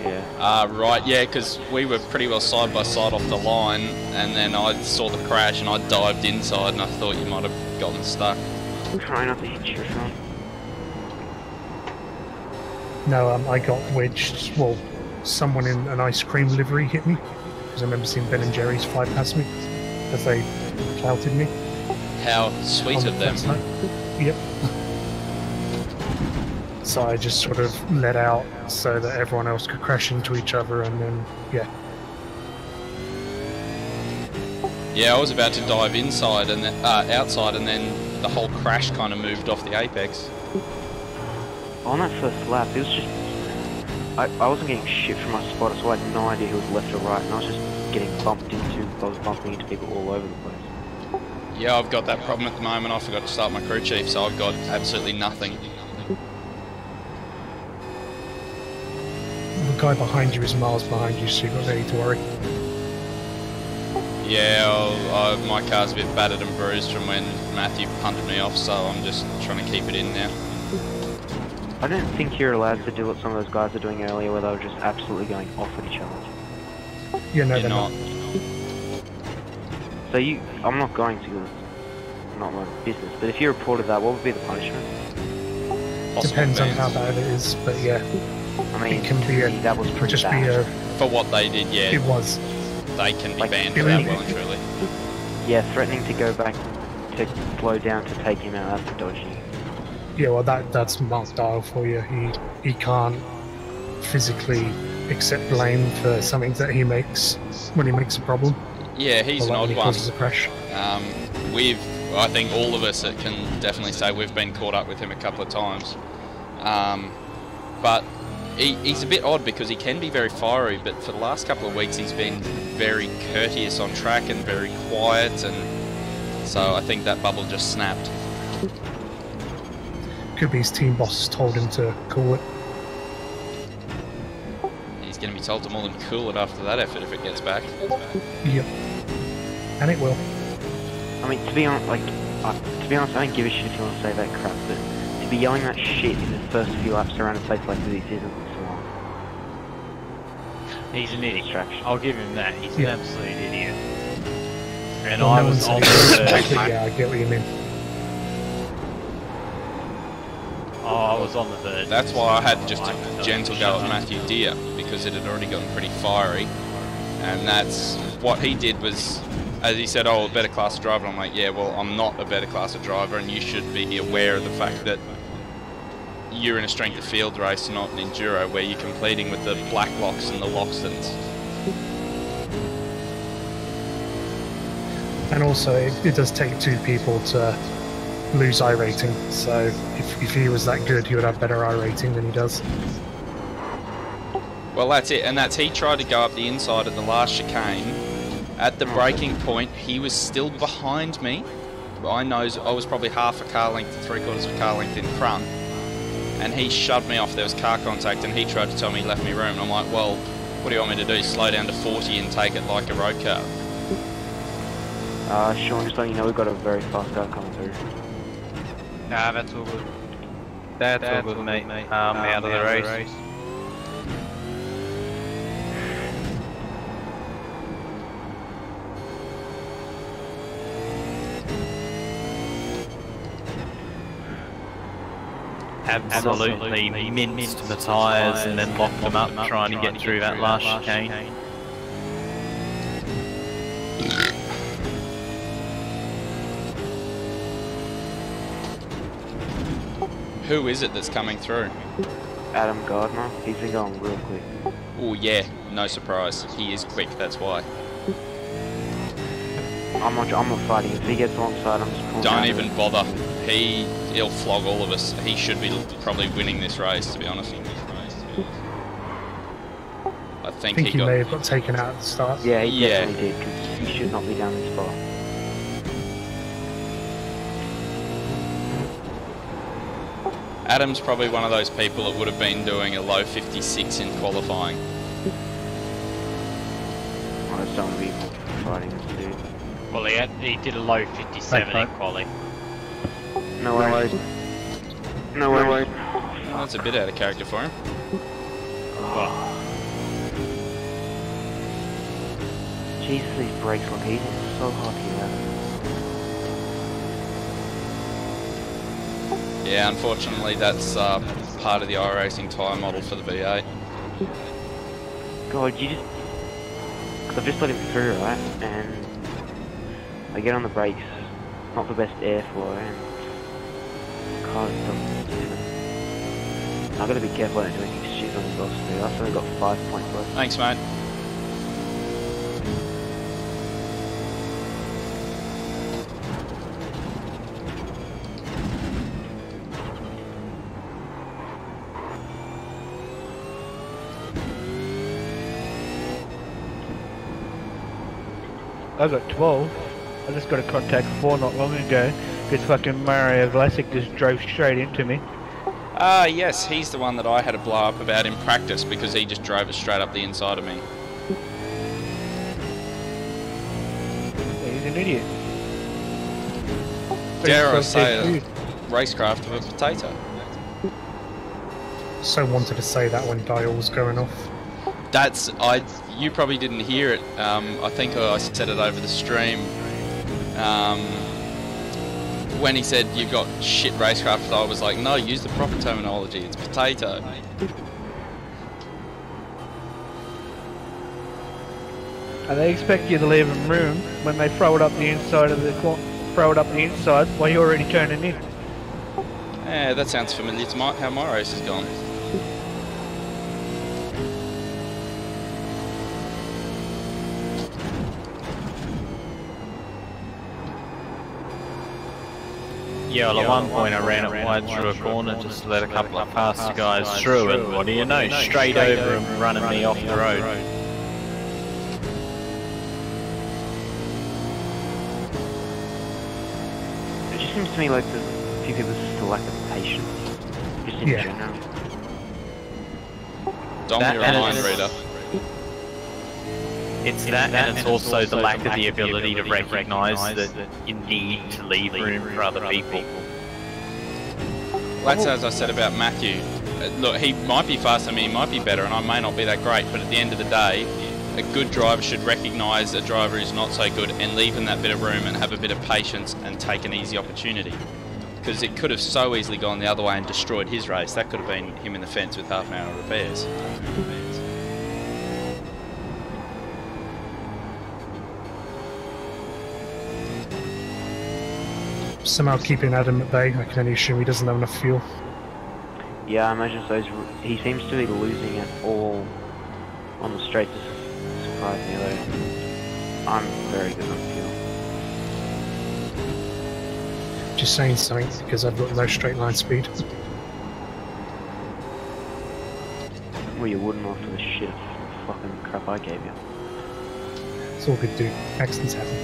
Yeah. Right, yeah, because we were pretty well side by side off the line, and then I saw the crash and I dived inside and I thought you might have gotten stuck. Try not to hit you, Sean. No, I got wedged. Well, someone in an ice cream livery hit me, because I remember seeing Ben and Jerry's fly past me as they clouted me. How sweet on of the them. first lap. Yep. So I just sort of let out so that everyone else could crash into each other, and then, yeah. Yeah, I was about to dive inside and then, outside, and then the whole crash kind of moved off the apex. On that first lap, it was just... I wasn't getting shit from my spotter, so I had no idea who was left or right, and I was just getting bumped into, I was bumping into people all over the place. Yeah, I've got that problem at the moment. I forgot to start my crew chief, so I've got absolutely nothing. The guy behind you is miles behind you, so you've got no need to worry. Yeah, my car's a bit battered and bruised from when Matthew punted me off, so I'm just trying to keep it in now. I don't think you're allowed to do what some of those guys are doing earlier, where they were just absolutely going off at each other. Yeah, no, You're they're not. So I'm not going to, it's not my business, but if you reported that, what would be the punishment? Possible Depends on bans. how bad it is, but yeah, I mean, it can be that was pretty just bad. be a. For what they did, yeah, It was. they can be Like, banned for Billy- that well and truly. Yeah, threatening to go back to slow down to take him out, that's dodgy. Yeah, well, that's Mark Dial for you. He can't physically accept blame for something that he makes when he makes a problem. Yeah, he's an Or like odd when he one. causes a crash. I think all of us can definitely say we've been caught up with him a couple of times. But he's a bit odd because he can be very fiery, but for the last couple of weeks he's been very courteous on track and very quiet, and so I think that bubble just snapped. Could be his team boss told him to cool it. He's going to be told to more than cool it after that effort if it gets back. Yep. And it will. I mean, to be honest, I don't give a shit if you want to say that crap, but to be yelling that shit in the first few laps around a place like this isn't smart. He's an idiot. Distraction. I'll give him that. He's Yeah. an absolute idiot. And Well, I no was one on said the it. third. Yeah, I get what you mean. Oh, I was on the third. That's why I had just a gentle go at Matthew Deere, because it had already gotten pretty fiery, and that's what he did was, as he said, oh, a better class of driver. I'm like, yeah, well, I'm not a better class of driver, and you should be aware of the fact that you're in a strength of field race, not an enduro, where you're competing with the black locks and the Loxtons. And also, it does take two people to lose I rating. So if he was that good, he would have better I rating than he does. Well, that's it, and he tried to go up the inside at the last chicane. At the braking point, he was still behind me. I was probably half a car length to 3/4 of a car length in front, and he shoved me off. There was car contact, and he tried to tell me he left me room. And I'm like, well, what do you want me to do? Slow down to 40 and take it like a road car? Sean, just letting you know we've got a very fast car coming through. Nah, that's all good. That's all good, mate. Out of the race. Absolutely minced the tyres and then locked them up trying to get through that last chicane. Who is it that's coming through? Adam Gardner, he's been going real quick. Oh yeah, no surprise. He is quick, that's why. I'm not fighting. If he gets alongside, I'm just pulling Don't down even bother. He'll flog all of us. He should be probably winning this race, to be honest. I think he may have got taken out at the start. Yeah, he definitely did, because he should not be down this far. Adam's probably one of those people that would have been doing a low 56 in qualifying. I just don't want to be fighting this dude. Well, he did a low 57 in quali. No worries. No worries. Oh, that's a bit out of character for him. Jesus, these brakes look easy. It's so hard to get out. Yeah, unfortunately that's part of the iRacing tyre model for the VA. God, you just... Cause I've just let him through, right? And I get on the brakes, not the best airflow, and the car doesn't... I've got to be careful I don't do anything stupid on the velocity. I've only got 5 points left. Thanks, mate. I got 12. I just got a contact 4 not long ago. This fucking Mario Vlasic just drove straight into me. Yes, he's the one that I had a blow up about in practice because he just drove it straight up the inside of me. He's an idiot. Dare I say it, racecraft of a potato. So wanted to say that when dial was going off. You probably didn't hear it. I think I said it over the stream. When he said you've got shit racecraft, I was like, no, use the proper terminology. It's potato. And they expect you to leave them room when they throw it up the inside of the while you're already turning in. Yeah, that sounds familiar to how my race has gone. Yeah, well, at one point I ran it wide through a corner just to let a couple of faster guys through, and what do you know, straight over them, running me off the road. It just seems to me like a few people just a lack of patience, just in general. Dom, you're a mind reader. It's that, and it's also the lack of the ability to recognise that you need to leave room for other people. That's as I said about Matthew. Look, he might be faster than me, he might be better, and I may not be that great, but at the end of the day, a good driver should recognise a driver who's not so good and leave him that bit of room and have a bit of patience and take an easy opportunity. Because it could have so easily gone the other way and destroyed his race. That could have been him in the fence with half an hour of repairs. Somehow keeping Adam at bay. I can only assume he doesn't have enough fuel. Yeah, I imagine so. He seems to be losing it all on the straight. To surprise me though. I'm very good on fuel. Just saying something because I've got no straight line speed. Well, you wouldn't after the shit fucking crap I gave you. It's all good, dude. Accidents happen.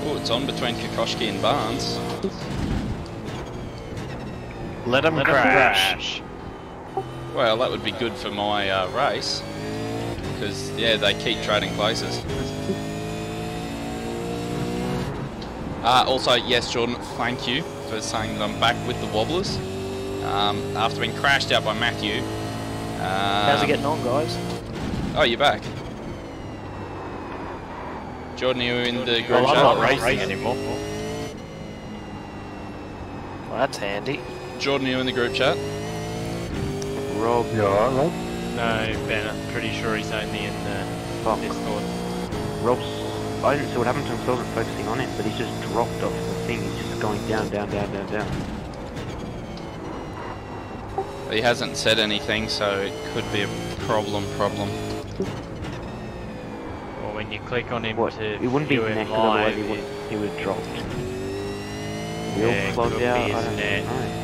Oh, it's on between Kokoschki and Barnes. Let them crash. Well, that would be good for my race. Because, yeah, they keep trading places. Also, yes, Jordan, thank you for saying that I'm back with the wobblers. After being crashed out by Matthew. How's it getting on, guys? Oh, you're back. Jordan, you in the group Well, chat? I'm not racing anymore. Well, that's handy. Jordan, you in the group chat? Rob. You alright, Rob? No, Ben, I'm pretty sure he's only in the Discord. Rob's... I didn't see what happened to him, so I wasn't focusing on him, but he's just dropped off the thing. He's just going down, down, down, down, down. He hasn't said anything, so it could be a problem. Or when you click on him to It wouldn't be view him next, otherwise live, he would have dropped. Yeah, Real clogged could be out, his I don't net. know.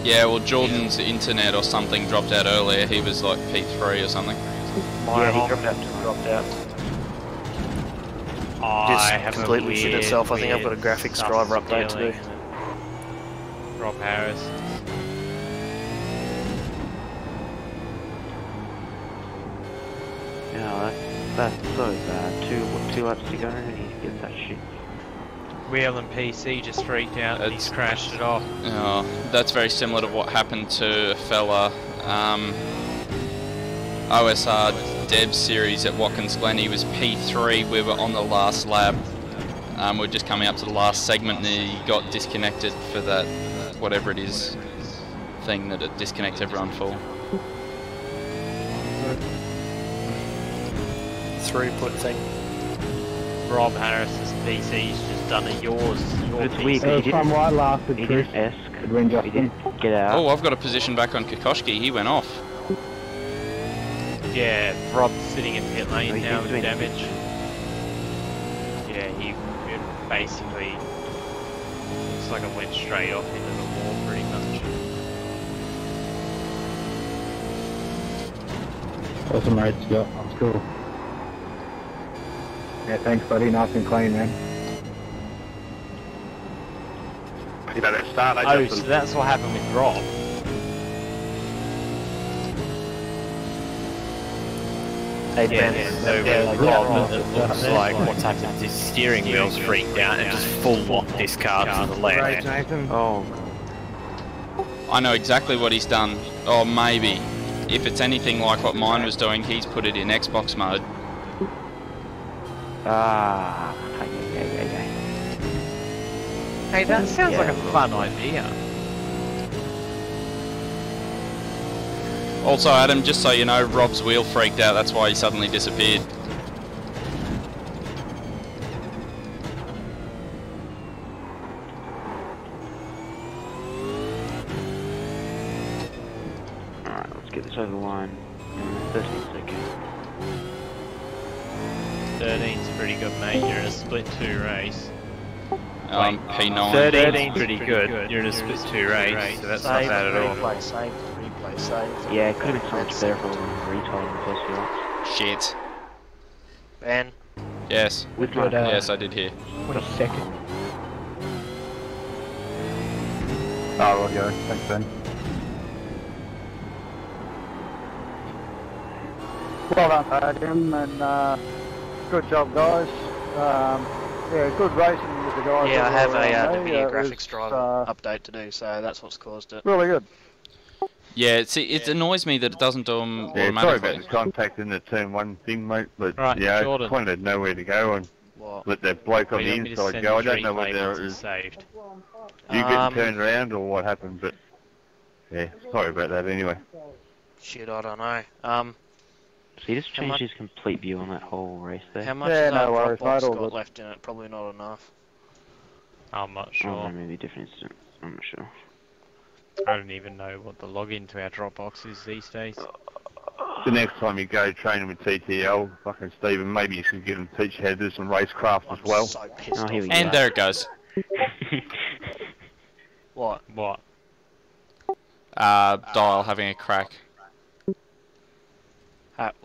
Yeah, well, Jordan's internet or something dropped out earlier. He was like P3 or something. My he dropped out. Just completely shit itself. I think I've got a graphics driver update to do. Rob Harris. Yeah, that's so bad. Two laps to go and he gets that shit. Wheel and PC just freaked out and he's crashed it off. Oh, that's very similar to what happened to a fella, OSR Dev series at Watkins Glen. He was P3, we were on the last lap. We're just coming up to the last segment and he got disconnected for that, whatever it is, thing that it disconnects everyone for. Throughput thing. Rob Harris's PC's just done a yours. Your It's PC. weird, There was some right last he didn't ask, Edwin he Justin. didn't get out. Oh, I've got a position back on Kokoschki, he went off. Yeah, Rob's sitting in pit lane he's now with doing- damage. Yeah, he basically looks like it went straight off into the wall pretty much. Awesome race, Scott. That's cool. Yeah, thanks, buddy. Nice and clean, man. You know that start, Oh, so that's what happened with Rob. Hey, Yeah, Ben. so with Rob, it looks like what's happened is his steering wheel's freaked out and just full lock this car to the left. Oh, I know exactly what he's done. Or maybe, if it's anything like what mine was doing, he's put it in Xbox mode. Hey, that sounds like a fun idea. Also, Adam, just so you know, Rob's wheel freaked out, that's why he suddenly disappeared. alright, let's get this over the line. 13 seconds. 13's pretty good, mate. You're in a split 2 race. P9. 13's pretty good. You're in a split 2 race, so that's not Save, bad at all. replay, save, replay, save. Yeah, it could have been so much better if I wasn't retarding the first few laps. Shit. Ben. Yes. With my Yes, I did hear. 22nd. Oh, right, go. Thanks, Ben. Well done, Adam, and good job, guys. Yeah, good racing with the guys. Yeah, I have that were a around me. NVIDIA It graphics was, driver update to do, so that's what's caused it. really good. Yeah, see, it annoys me that it doesn't do them Yeah, sorry automatically. about the contact in the turn one thing, mate, but Right, yeah, Jordan. I kind of know where to go and What? let that bloke on Well, the you want me to inside send go. I the don't know replay whether once it it's was saved. you getting turned around or what happened, but yeah, sorry about that anyway. Shit, I don't know. So he just How changed much- his complete view on that whole race there. How much Yeah, of that no worries, Dropbox mate, all got good. left in it? Probably not enough. I'm not Oh, sure. maybe a different instance. I'm not sure. I don't even know what the login to our Dropbox is these days. The next time you go training with TTL, fucking Stephen, maybe you should get him teach you how to do some racecraft as well. I'm so pissed Oh, here we off. And there it goes. What? What? Dial having a crack.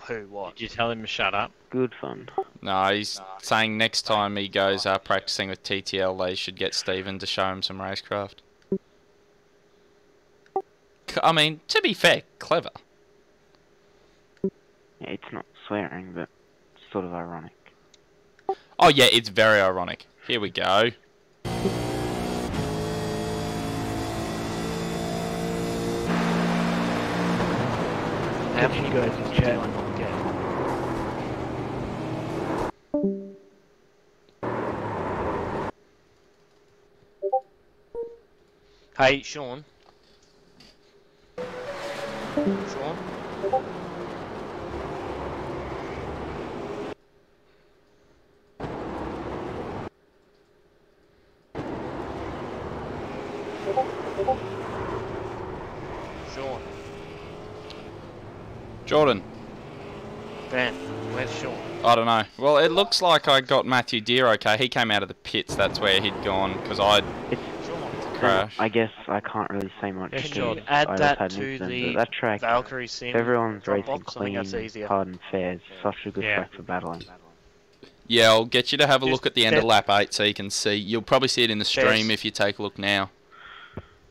Who? What? Did you tell him to shut up? Good fun. No, he's saying next time he goes practicing with TTL, they should get Stephen to show him some racecraft. I mean, to be fair, clever. Yeah, it's not swearing, but it's sort of ironic. Oh yeah, it's very ironic. Here we go. How many guys in chat? Hey, Sean. Sean? Sean. Jordan. Ben, where's Sean? I don't know. Well, it looks like I got Matthew Deere okay. He came out of the pits. That's where he'd gone because I'd crashed. I guess I can't really say much. Can because you add I that had an to incident, the but that track, Valkyrie Sim everyone's Dropbox? racing I think clean, that's easier. hard and fair. It's such a good track for battling. Yeah, I'll get you to have a look at the end of Fez- lap 8 so you can see. You'll probably see it in the stream Fez. if you take a look now.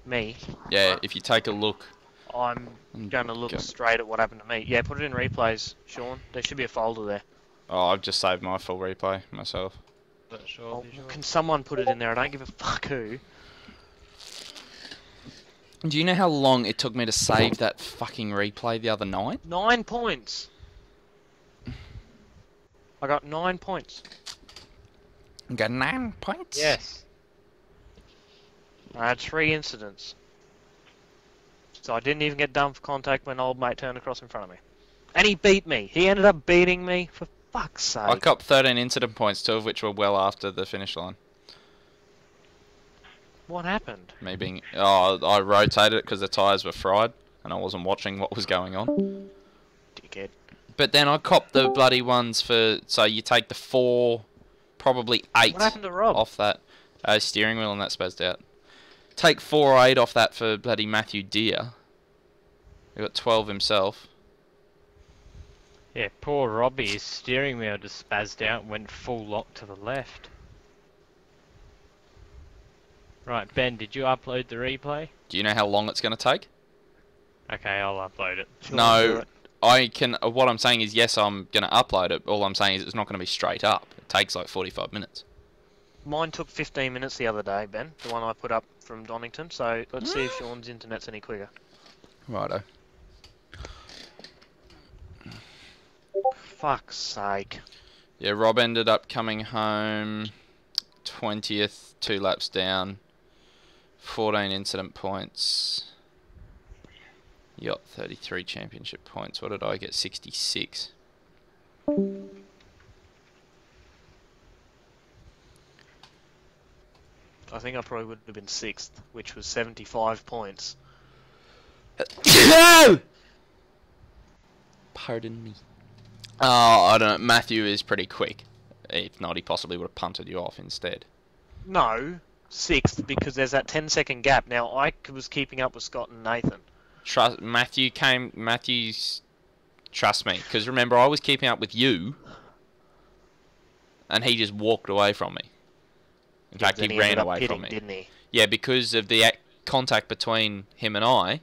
Me? Yeah, if you take a look. I'm going to look straight at what happened to me. Yeah, put it in replays, Sean. There should be a folder there. Oh, I've just saved my full replay myself. Oh, can someone put it in there? I don't give a fuck who. Do you know how long it took me to save that fucking replay the other night? 9 points. I got 9 points. You got 9 points? Yes. I had 3 incidents. So I didn't even get done for contact when old mate turned across in front of me. And he beat me. He ended up beating me, for fuck's sake. I copped 13 incident points, 2 of which were well after the finish line. What happened? Me being... Oh, I rotated it because the tyres were fried and I wasn't watching what was going on. Dickhead. But then I copped the bloody ones for... So you take the 4, probably 8 What happened to Rob? off that. Steering wheel and that spazzed out. Take 4 or 8 off that for bloody Matthew Deere. He got 12 himself. Yeah, poor Robbie, his steering wheel just spazzed out and went full lock to the left. Right, Ben, did you upload the replay? Do you know how long it's going to take? Okay, I'll upload it. No, I can... What I'm saying is, yes, I'm going to upload it. All I'm saying is it's not going to be straight up. It takes like 45 minutes. Mine took 15 minutes the other day, Ben. The one I put up from Donington. So let's see if Sean's internet's any quicker. Righto. Fuck's sake. Yeah, Rob ended up coming home 20th, 2 laps down, 14 incident points. You got 33 championship points. What did I get? 66. I think I probably would have been 6th, which was 75 points. Pardon me. Oh, I don't know. Matthew is pretty quick. If not, he possibly would have punted you off instead. No, 6th, because there's that 10-second gap. Now, I was keeping up with Scott and Nathan. Matthew's... Trust me, because remember, I was keeping up with you, and he just walked away from me. In fact, he ran away from me. Didn't he? Yeah, because of the contact between him and I,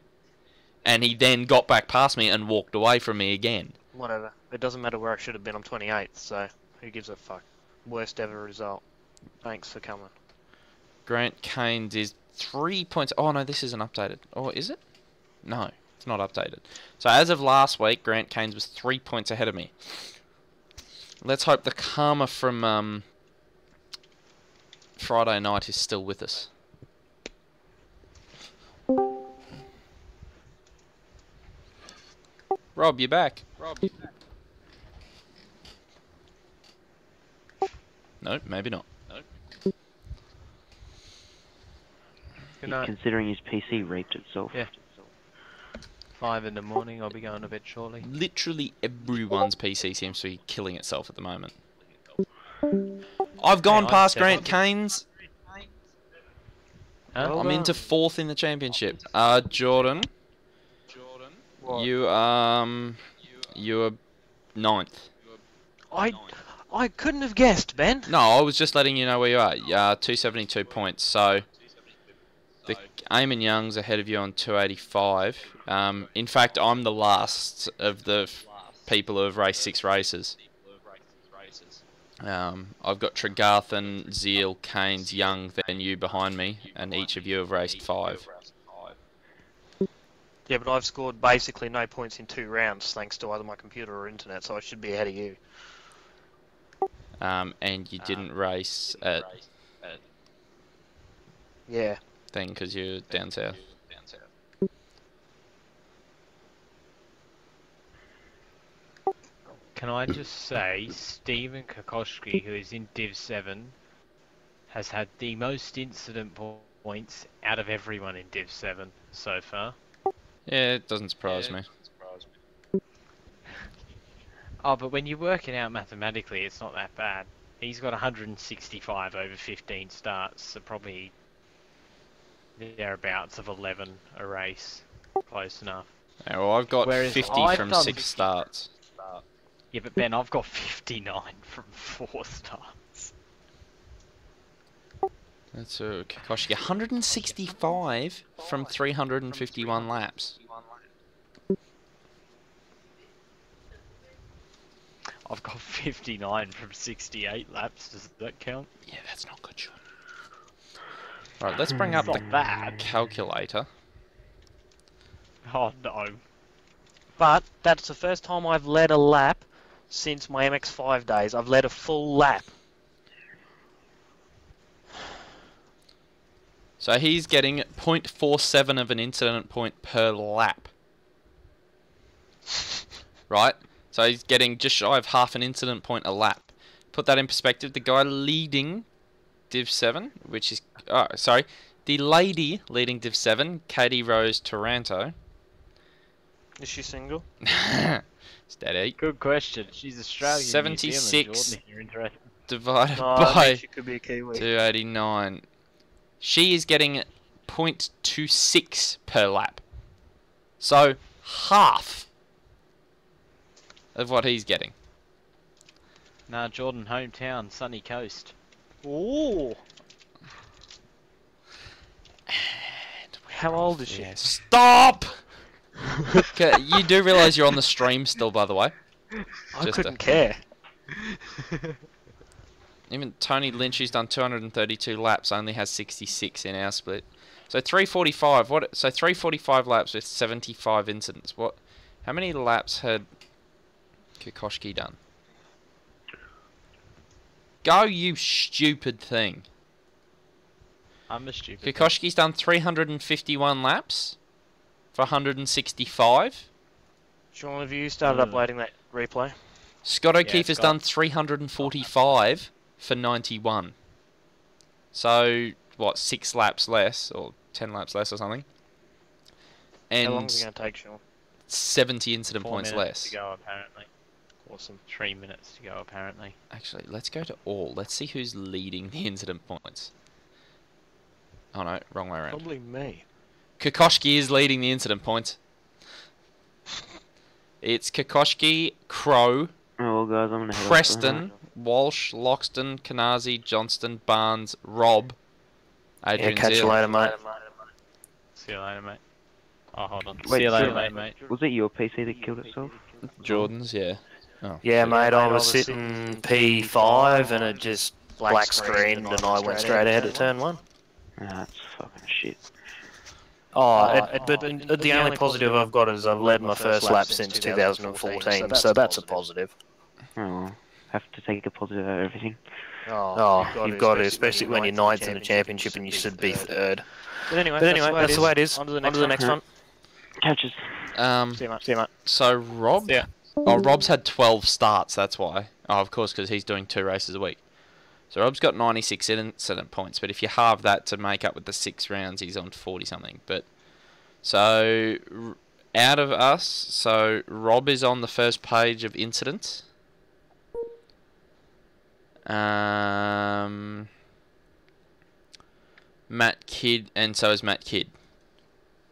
and he then got back past me and walked away from me again. Whatever. It doesn't matter where I should have been. I'm 28th, so who gives a fuck? Worst ever result. Thanks for coming. Grant Caines is 3 points... Oh, no, this isn't updated. Oh, is it? No, it's not updated. So as of last week, Grant Caines was 3 points ahead of me. Let's hope the karma from Friday night is still with us. Rob, you back? No, maybe not. Good night. Considering his PC raped itself. Yeah. 5 in the morning, I'll be going to bed shortly. Literally everyone's PC seems to be killing itself at the moment. I've gone past Grant Caines. Huh? I'm into 4th in the championship. Jordan. What? You are 9th. I couldn't have guessed, Ben. No, I was just letting you know where you are. 272 points. So the Eamon Young's ahead of you on 285. In fact, I'm the last of the people who have raced 6 races. I've got Tregarthen, Zeal, Keynes, Young, then you behind me, and each of you have raced 5. Yeah, but I've scored basically no points in 2 rounds thanks to either my computer or internet, so I should be ahead of you. And you didn't race at Yeah. thing because you're down south. Can I just say, Stephen Kokoschki, who is in Div 7, has had the most incident points out of everyone in Div 7 so far. Yeah, it doesn't surprise me. Oh, but when you work it out mathematically, it's not that bad. He's got 165 over 15 starts, so probably thereabouts of 11 a race. Close enough. Yeah, well, I've got Whereas 50 I've from done 6 starts. Yeah, but Ben, I've got 59 from 4 starts. That's Kokoschki. 165 from 351 laps. I've got 59 from 68 laps. Does that count? Yeah, that's not good, Sean. Right, let's bring up the calculator. Oh no. But that's the first time I've led a lap since my MX5 days. I've led a full lap. So he's getting 0.47 of an incident point per lap. Right? So he's getting just shy of half an incident point a lap. Put that in perspective, the guy leading Div 7, which is... Oh, sorry. The lady leading Div 7, Katie Rose Taranto. Is she single? Steady. Good question. She's Australian. 76 Jordan, if you're interested. divided I mean, by she could be a Kiwi. 289. She is getting 0.26 per lap. So, half of what he's getting. Nah, Jordan, hometown, sunny coast. Ooh. How old is she? Yeah, stop! Okay, you do realise you're on the stream still, by the way. I couldn't care. Even Tony Lynch, who's done 232 laps, only has 66 in our split. So 345. What? So 345 laps with 75 incidents. What? How many laps had Kokoschki done? Go, you stupid thing. I'm a stupid. Kokoschki's done 351 laps for 165. Sean, have you started uploading that replay? Scott O'Keefe has Scott. done 345 for 91. So, what, 6 laps less, or 10 laps less or something? How long And is it going to take, Sean? 70 incident 4 points minutes less. to go, apparently. Awesome. 3 minutes to go, apparently. Actually, let's go to all. Let's see who's leading the incident points. Oh no, wrong way around. Probably me. Kokoschki is leading the incident points. It's Kokoschki, Crow, Oh, well, guys, I'm gonna head off. Preston, Walsh, Loxton, Kanazi, Johnston, Barnes, Rob, Adrian catch you Zeal. later, mate. See you later, mate. Oh, hold on. Wait, See you later, so- mate. Was it your PC that killed itself? Jordan's, yeah. Oh. Yeah, mate, I was sitting P5 and it just black screened and I went straight ahead at turn 1. Ah, that's fucking shit. But the only positive I've got is I've led my first lap since 2014, so that's a positive. Oh, have to take a positive out of everything. Oh, you've got to, especially when you're ninth in the championship and you should be third. But anyway, that's the way it is. On to the next one. Catches. See you, mate. So Rob, Yeah. Oh, Rob's had 12 starts. That's why. Oh, of course, because he's doing 2 races a week. So Rob's got 96 incident points, but if you halve that to make up with the 6 rounds, he's on 40 something. But so out of us, so Rob is on the first page of incidents. Matt Kidd, and so is Matt Kidd.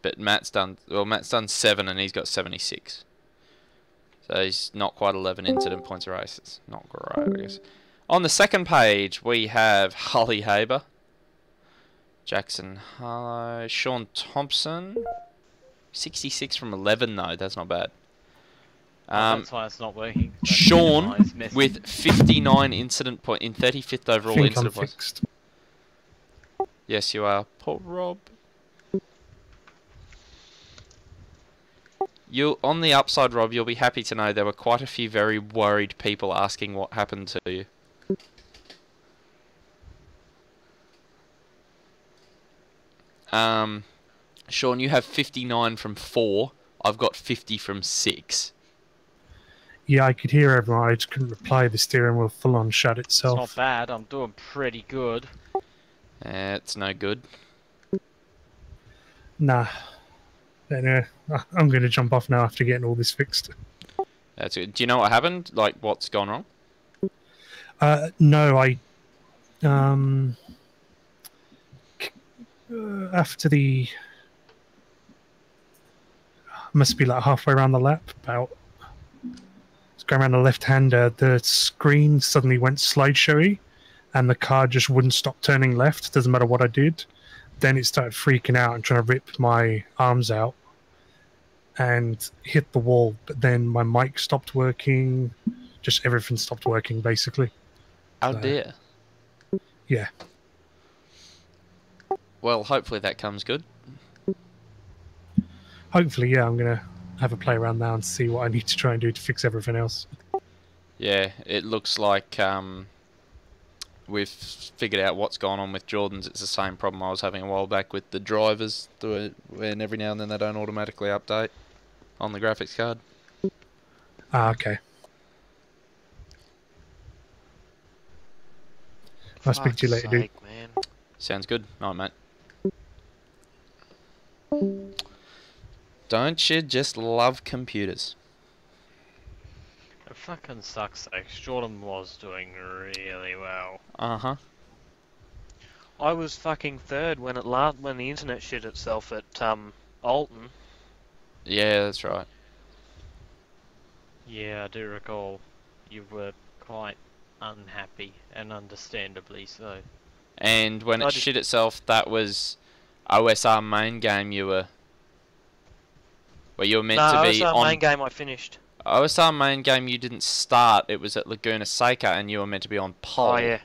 But Matt's done 7 and he's got 76. So he's not quite 11 incident points a race. It's not great, I guess. On the second page, we have Holly Haber, Jackson Harlow, Sean Thompson, 66 from 11 though. That's not bad. That's why it's not working. Don't Sean minimise message. with 59 incident point in 35th I overall think I'm incident points. fixed. Yes, you are. Poor Rob. You on the upside, Rob. You'll be happy to know there were quite a few very worried people asking what happened to you. Sean, you have 59 from 4. I've got 50 from 6. Yeah, I could hear everyone. I just couldn't reply. The steering wheel full on shut It's itself. not bad. I'm doing pretty good. It's no good. Nah. Then, I'm going to jump off now after getting all this fixed. That's good. Do you know what happened? Like, what's gone wrong? No, after the... Must be like halfway around the lap, about... It's going around the left-hander, the screen suddenly went slideshowy, and the car just wouldn't stop turning left, doesn't matter what I did. Then it started freaking out and trying to rip my arms out, and hit the wall. But then my mic stopped working, just everything stopped working, basically. Oh dear. Yeah. Well, hopefully that comes good. Hopefully, yeah, I'm going to have a play around now and see what I need to try and do to fix everything else. Yeah, it looks like we've figured out what's going on with Jordan's. It's the same problem I was having a while back with the drivers, when every now and then they don't automatically update on the graphics card. Ah, okay. I'll speak to you later, dude. Man. Sounds good. Night, mate. Don't you just love computers? It fucking sucks. Like, Jordan was doing really well. Uh-huh. I was fucking third when when the internet shit itself at Alton. Yeah, that's right. Yeah, I do recall. You were quite unhappy, and understandably so. And when it shit itself, that was OSR main game you were... Where you were meant to be OSR on... main game I finished. OSR main game you didn't start, it was at Laguna Seca, and you were meant to be on pole. Oh, yeah.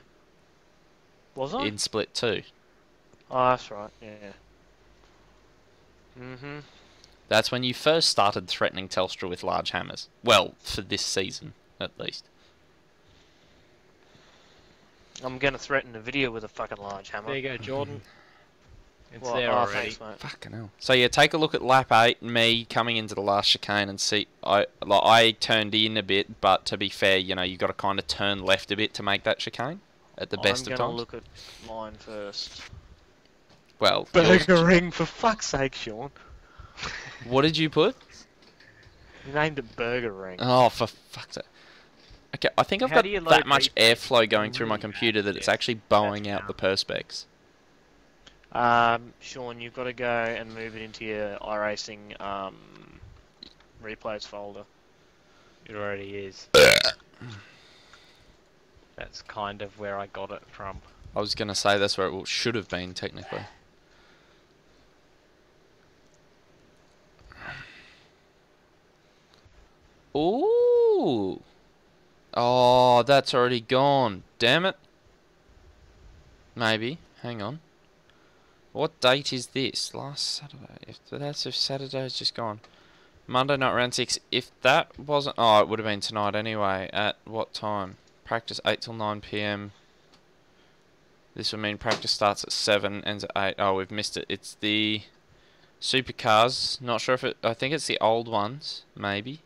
Was I? In Split 2. Oh, that's right, yeah. Mm-hmm. That's when you first started threatening Telstra with large hammers. Well, for this season, at least. I'm gonna threaten the video with a fucking large hammer. There you go, Jordan. It's Well, there oh, already. thanks, mate. Fucking hell. So yeah, take a look at lap 8, me coming into the last chicane and see... I turned in a bit, but to be fair, you know, you got to kind of turn left a bit to make that chicane at the best of I'm times. gonna look at mine first. Well, Burgering, for fuck's sake, Sean. what did you put? You named it Burgering. Oh, for fuck's sake. Okay, I think I've How got do you that load much replay? airflow going through my computer that it's actually bowing out the perspex. Sean, you've got to go and move it into your iRacing replays folder. It already is. That's kind of where I got it from. I was going to say that's where it should have been, technically. Ooh! Oh, that's already gone. Damn it. Maybe. Hang on. What date is this? Last Saturday. If Saturday's just gone. Monday night round 6. If that wasn't... Oh, it would have been tonight anyway. At what time? Practice 8 till 9 PM. This would mean practice starts at 7, ends at 8. Oh, we've missed it. It's the supercars. Not sure if it... I think it's the old ones. Maybe.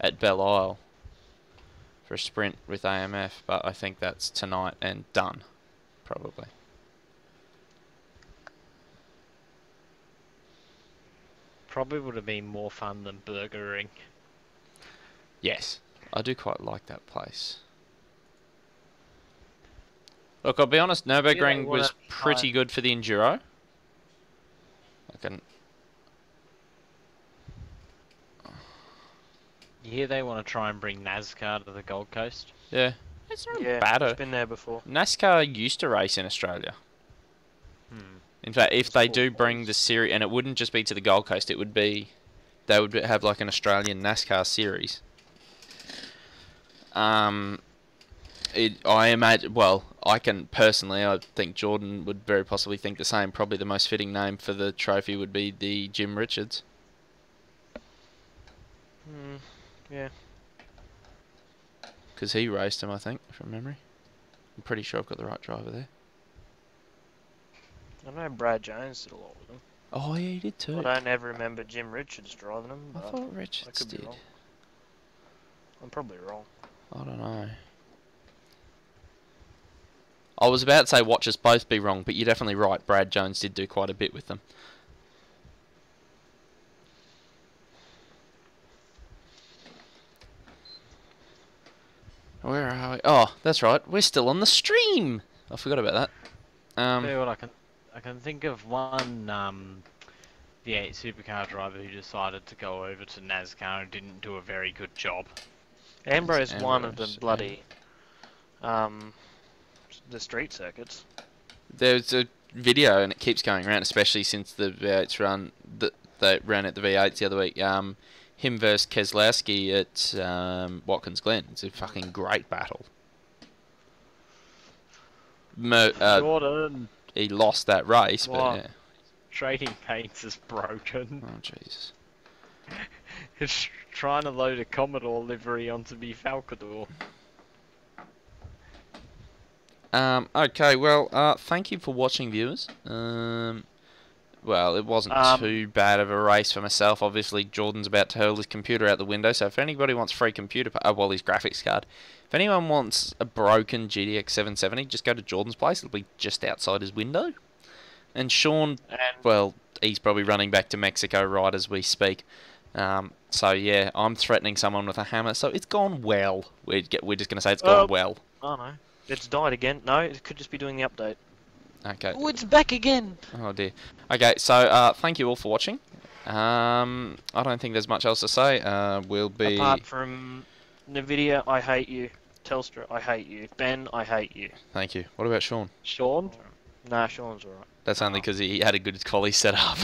At Belle Isle. For a sprint with AMF. But I think that's tonight and done. Probably. Probably would have been more fun than burgering. Yes. I do quite like that place. Look, I'll be honest, Nurburgring was pretty good for the Enduro. I can... You hear they want to try and bring NASCAR to the Gold Coast? Yeah. It's not Yeah, bad. it's been there before. NASCAR used to race in Australia. In fact, if they do bring the series, and it wouldn't just be to the Gold Coast, it would be they would have like an Australian NASCAR series. I imagine. Well, I think Jordan would very possibly think the same. Probably the most fitting name for the trophy would be the Jim Richards. Yeah. Because he raced him, I think, from memory. I'm pretty sure I've got the right driver there. I know Brad Jones did a lot with them. Oh yeah, he did too. I don't ever remember Jim Richards driving them. I But thought I Richards could be did. wrong. I'm probably wrong. I don't know. I was about to say watch us both be wrong, but you're definitely right. Brad Jones did do quite a bit with them. Where are we? Oh, that's right. We're still on the stream. I forgot about that. Tell you what, I can think of one V8 supercar driver who decided to go over to NASCAR and didn't do a very good job. Ambrose one of the Ambrose, bloody the street circuits. There's a video and it keeps going around, especially since the V8s run that they ran at the V8s the other week. Him versus Keselowski at Watkins Glen. It's a fucking great battle. Jordan, He lost that race, What? but yeah. trading paints is broken. Oh Jesus. It's trying to load a Commodore livery onto me Falcador. Okay, well, thank you for watching, viewers. Well, it wasn't too bad of a race for myself. Obviously, Jordan's about to hurl his computer out the window, so if anybody wants free computer... well, his graphics card. If anyone wants a broken GTX 770, just go to Jordan's place. It'll be just outside his window. And Sean, well, he's probably running back to Mexico right as we speak. So, yeah, I'm threatening someone with a hammer, so it's gone well. We're just going to say it's gone well. Oh no, it's died again. No, it could just be doing the update. Okay. Oh, it's back again. Oh dear. Okay, so thank you all for watching. I don't think there's much else to say. We'll be... Apart from Nvidia, I hate you. Telstra, I hate you. Ben, I hate you. Thank you. What about Sean? Sean? Nah, Sean's alright. That's only because he had a good collie set up.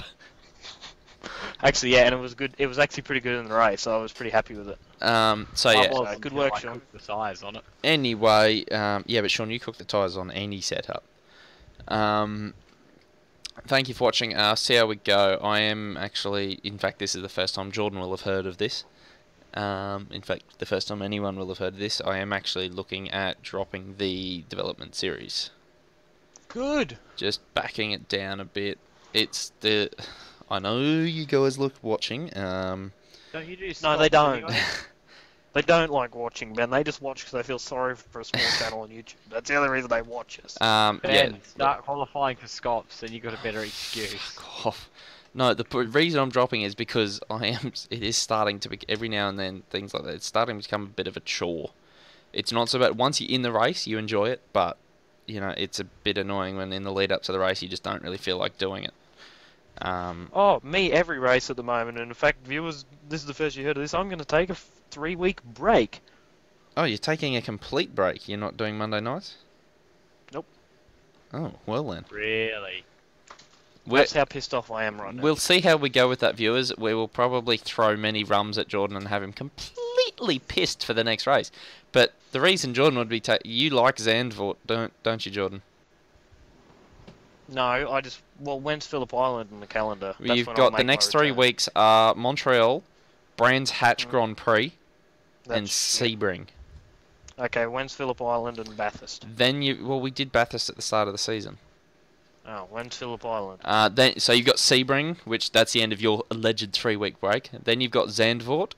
Actually, yeah, and it was good. It was actually pretty good in the race, so I was pretty happy with it. So yeah. So, good work, Sean. The size on it. Anyway, yeah, but Sean, you cooked the tyres on any setup. Thank you for watching. See how we go. I am actually, in fact, this is the first time Jordan will have heard of this. In fact, the first time anyone will have heard of this. I am actually looking at dropping the development series. Good. Just backing it down a bit. It's the... I know you guys look watching. Don't you do No, they don't. anyway? They don't like watching, Ben. They just watch because they feel sorry for a small channel on YouTube. That's the only reason they watch us. Ben, Yeah. start qualifying for Scots, and you got a better excuse. Off. No, the reason I'm dropping is because it is starting to be, every now and then, things like that, it's starting to become a bit of a chore. It's not so bad, once you're in the race, you enjoy it, but, you know, it's a bit annoying when in the lead up to the race, you just don't really feel like doing it. Oh, me every race at the moment, and in fact, viewers, this is the first you heard of this, I'm going to take a 3-week break. Oh, you're taking a complete break? You're not doing Monday nights? Nope. Oh, well then. Really? That's how pissed off I am right now. We'll see how we go with that, viewers. We will probably throw many rums at Jordan and have him completely pissed for the next race. But the reason Jordan would be you like Zandvoort, don't you, Jordan? No, I just... Well, when's Phillip Island in the calendar? That's You've when got I'll the make my next 3 return. weeks are Montreal, Brands Hatch Grand Prix, and That's shit. Sebring. Okay, when's Phillip Island and Bathurst? Then we did Bathurst at the start of the season. Oh, when's Phillip Island? So you've got Sebring, which that's the end of your alleged 3-week break. Then you've got Zandvoort,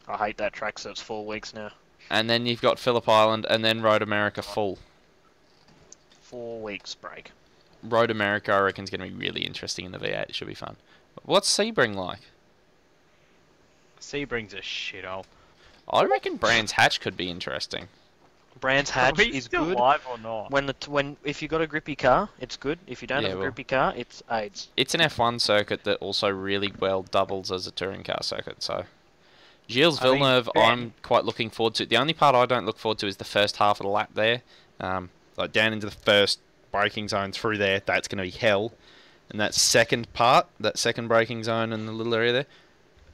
I hate that track, so it's 4 weeks now. and then you've got Phillip Island, and then Road America full. 4 weeks break. Road America, I reckon, is going to be really interesting in the V8. It should be fun. What's Sebring like? Sebring's a shithole. I reckon Brands Hatch could be interesting. Brands Hatch Are we is still good. live or not? If you got a grippy car, it's good. If you don't have a grippy car, it's AIDS. It's an F1 circuit that also really well doubles as a touring car circuit, so... Gilles Villeneuve, I'm quite looking forward to. The only part I don't look forward to is the first half of the lap there. Like down into the first braking zone through there, that's going to be hell. And that second part, that second braking zone in the little area there,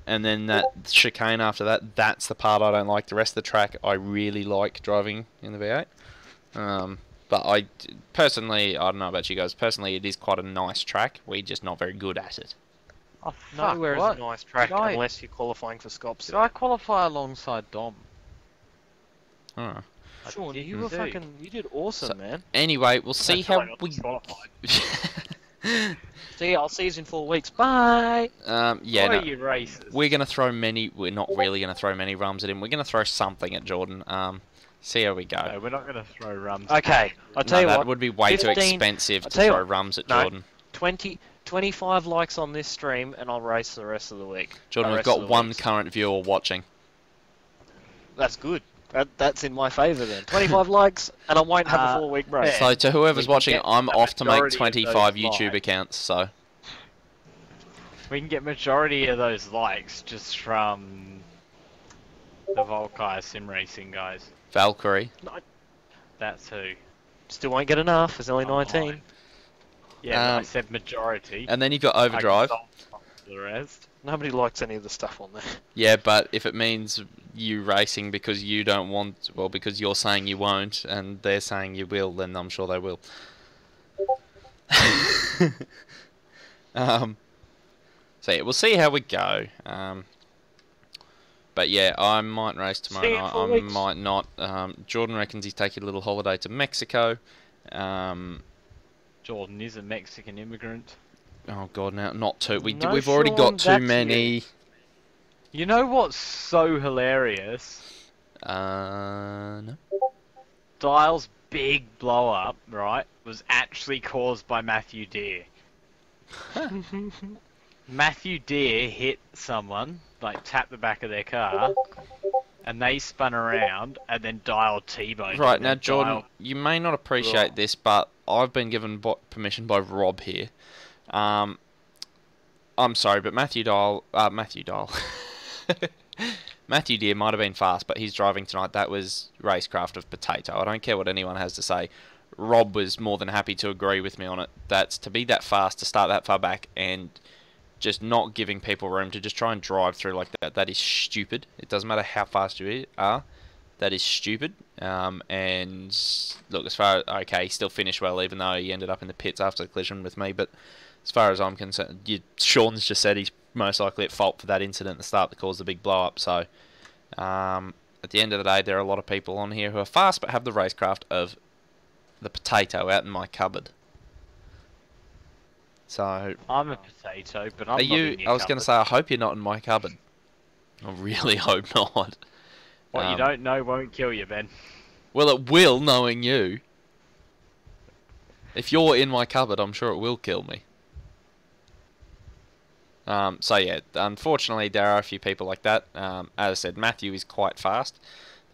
And then that chicane after that, that's the part I don't like. The rest of the track, I really like driving in the V8. But I personally, I don't know about you guys, personally it is quite a nice track. We're just not very good at it. Oh, fuck, Nowhere is what? a nice track Did I- unless you're qualifying for Scops. Did I qualify alongside Dom? Oh. Sean, did you were too. fucking, you did awesome, man. Anyway, we'll see That's why how I got we... disqualified. See, I'll see you in 4 weeks. Bye. yeah, Why no, are you racist? we're going to throw many... We're not really going to throw many rums at him. We're going to throw something at Jordan. See how we go. No, we're not going to throw rums. Okay, I'll tell you that what. would be way too 15 expensive I'll to tell you throw what. rums at No. Jordan. 25 likes on this stream, and I'll race the rest of the week. Jordan, The we've rest of got the one weeks. current viewer watching. That's good. That's in my favour then. 25 likes, and I won't have a 4-week break. So to whoever's we can watching, get I'm a off to make majority of 25 those YouTube likes. accounts, so... We can get majority of those likes just from the Valkyrie Sim Racing guys. Valkyrie. That's who. Still won't get enough. There's only 19. Yeah, I said majority. And then you've got I Overdrive. can solve the rest. Nobody likes any of the stuff on there. Yeah, but if it means you racing because you don't want... Well, because you're saying you won't, and they're saying you will, then I'm sure they will. So yeah, we'll see how we go. But yeah, I might race tomorrow See you in night. 4 I weeks. might not. Jordan reckons he's taking a little holiday to Mexico. Jordan is a Mexican immigrant. Oh god, now not too. No, We've already Sean, got too that's many. You know what's so hilarious? No. Dial's big blow up, right, was actually caused by Matthew Deere. Matthew Deere hit someone, like tapped the back of their car, and they spun around, and then Dial T-boned. Right them, now, and Jordan, Dial- you may not appreciate this, but I've been given permission by Rob here. I'm sorry, but Matthew Deere might have been fast, but he's driving tonight. That was racecraft of potato. I don't care what anyone has to say. Rob was more than happy to agree with me on it. That's to be that fast, to start that far back, and just not giving people room to just try and drive through like that. That is stupid. It doesn't matter how fast you are. That is stupid. And look, as far as, okay, he still finished well, even though he ended up in the pits after the collision with me. But as far as I'm concerned, Sean's just said he's most likely at fault for that incident at the start that caused the big blow up. So at the end of the day, there are a lot of people on here who are fast but have the racecraft of the potato out in my cupboard. So I'm a potato, but I'm are not you? in your I was going cupboard. to say, I hope you're not in my cupboard. I really hope not. What you don't know won't kill you, Ben. Well, it will, knowing you. If you're in my cupboard, I'm sure it will kill me. So yeah, unfortunately, there are a few people like that. As I said, Matthew is quite fast.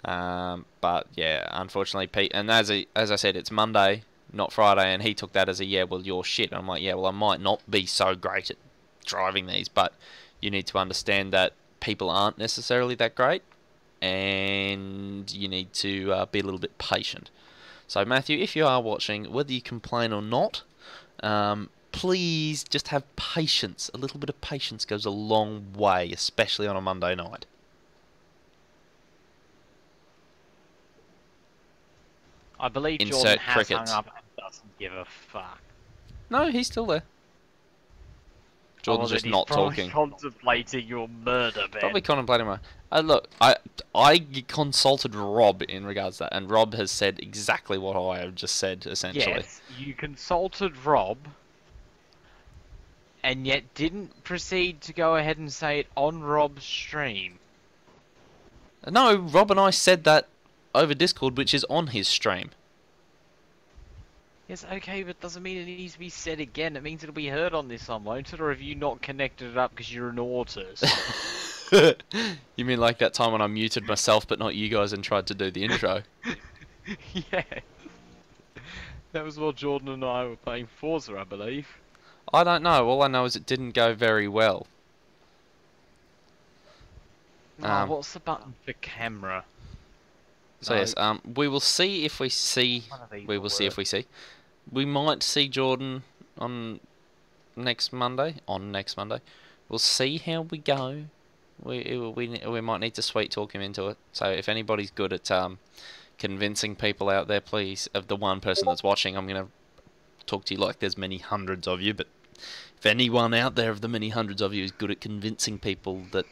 But yeah, unfortunately, Pete. And as I said, it's Monday, not Friday, and he took that as a yeah, well, you're shit. And I'm like, yeah, well, I might not be so great at driving these, but you need to understand that people aren't necessarily that great, and you need to be a little bit patient. So Matthew, if you are watching, whether you complain or not, please just have patience. A little bit of patience goes a long way, especially on a Monday night. I believe Insert Jordan has crickets. hung up and doesn't give a fuck. No, he's still there. Jordan's then just he's not probably talking. contemplating your murder, Ben. Probably contemplating my... look, I consulted Rob in regards to that, and Rob has said exactly what I have just said, essentially. Yes, you consulted Rob, and yet didn't proceed to go ahead and say it on Rob's stream. No, Rob and I said that over Discord, which is on his stream. Yes, okay, but doesn't mean it needs to be said again. It means it'll be heard on this one, won't it? Or have you not connected it up because you're an autist? You mean like that time when I muted myself but not you guys and tried to do the intro? Yeah. That was while Jordan and I were playing Forza, I believe. I don't know. All I know is it didn't go very well. What's the button for camera? So No. yes, we will see if we see. One of these We will will see if work. we see. We might see Jordan on next Monday. On next Monday, we'll see how we go. We might need to sweet talk him into it. So if anybody's good at convincing people out there, please, of the one person that's watching, I'm gonna talk to you like there's many hundreds of you, but if anyone out there of the many hundreds of you is good at convincing people that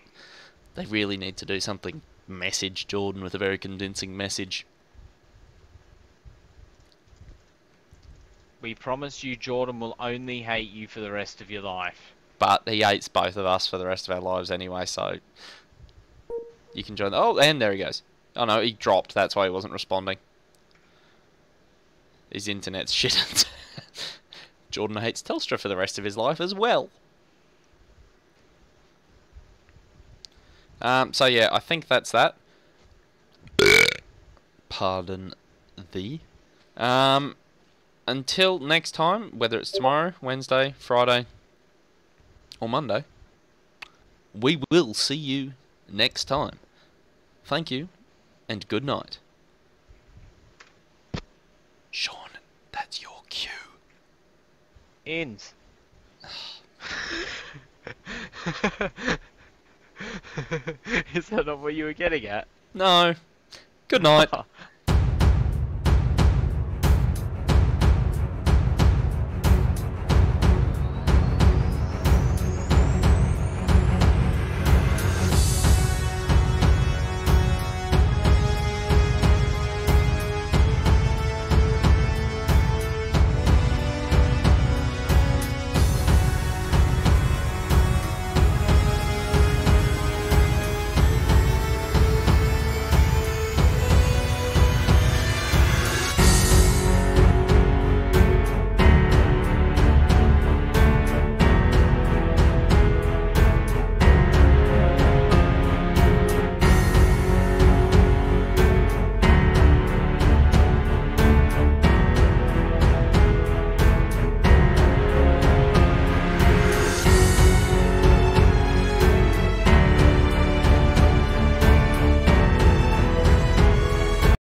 they really need to do something, message Jordan with a very convincing message. We promise you Jordan will only hate you for the rest of your life. But he hates both of us for the rest of our lives anyway, so you can join. Oh, and there he goes. Oh no, he dropped. That's why he wasn't responding. His internet's shit. Jordan hates Telstra for the rest of his life as well. So yeah, I think that's that. Pardon thee. Until next time, whether it's tomorrow, Wednesday, Friday, or Monday, we will see you next time. Thank you, and good night. Sean, that's your cue. Ins. Is that not what you were getting at? No. Good night.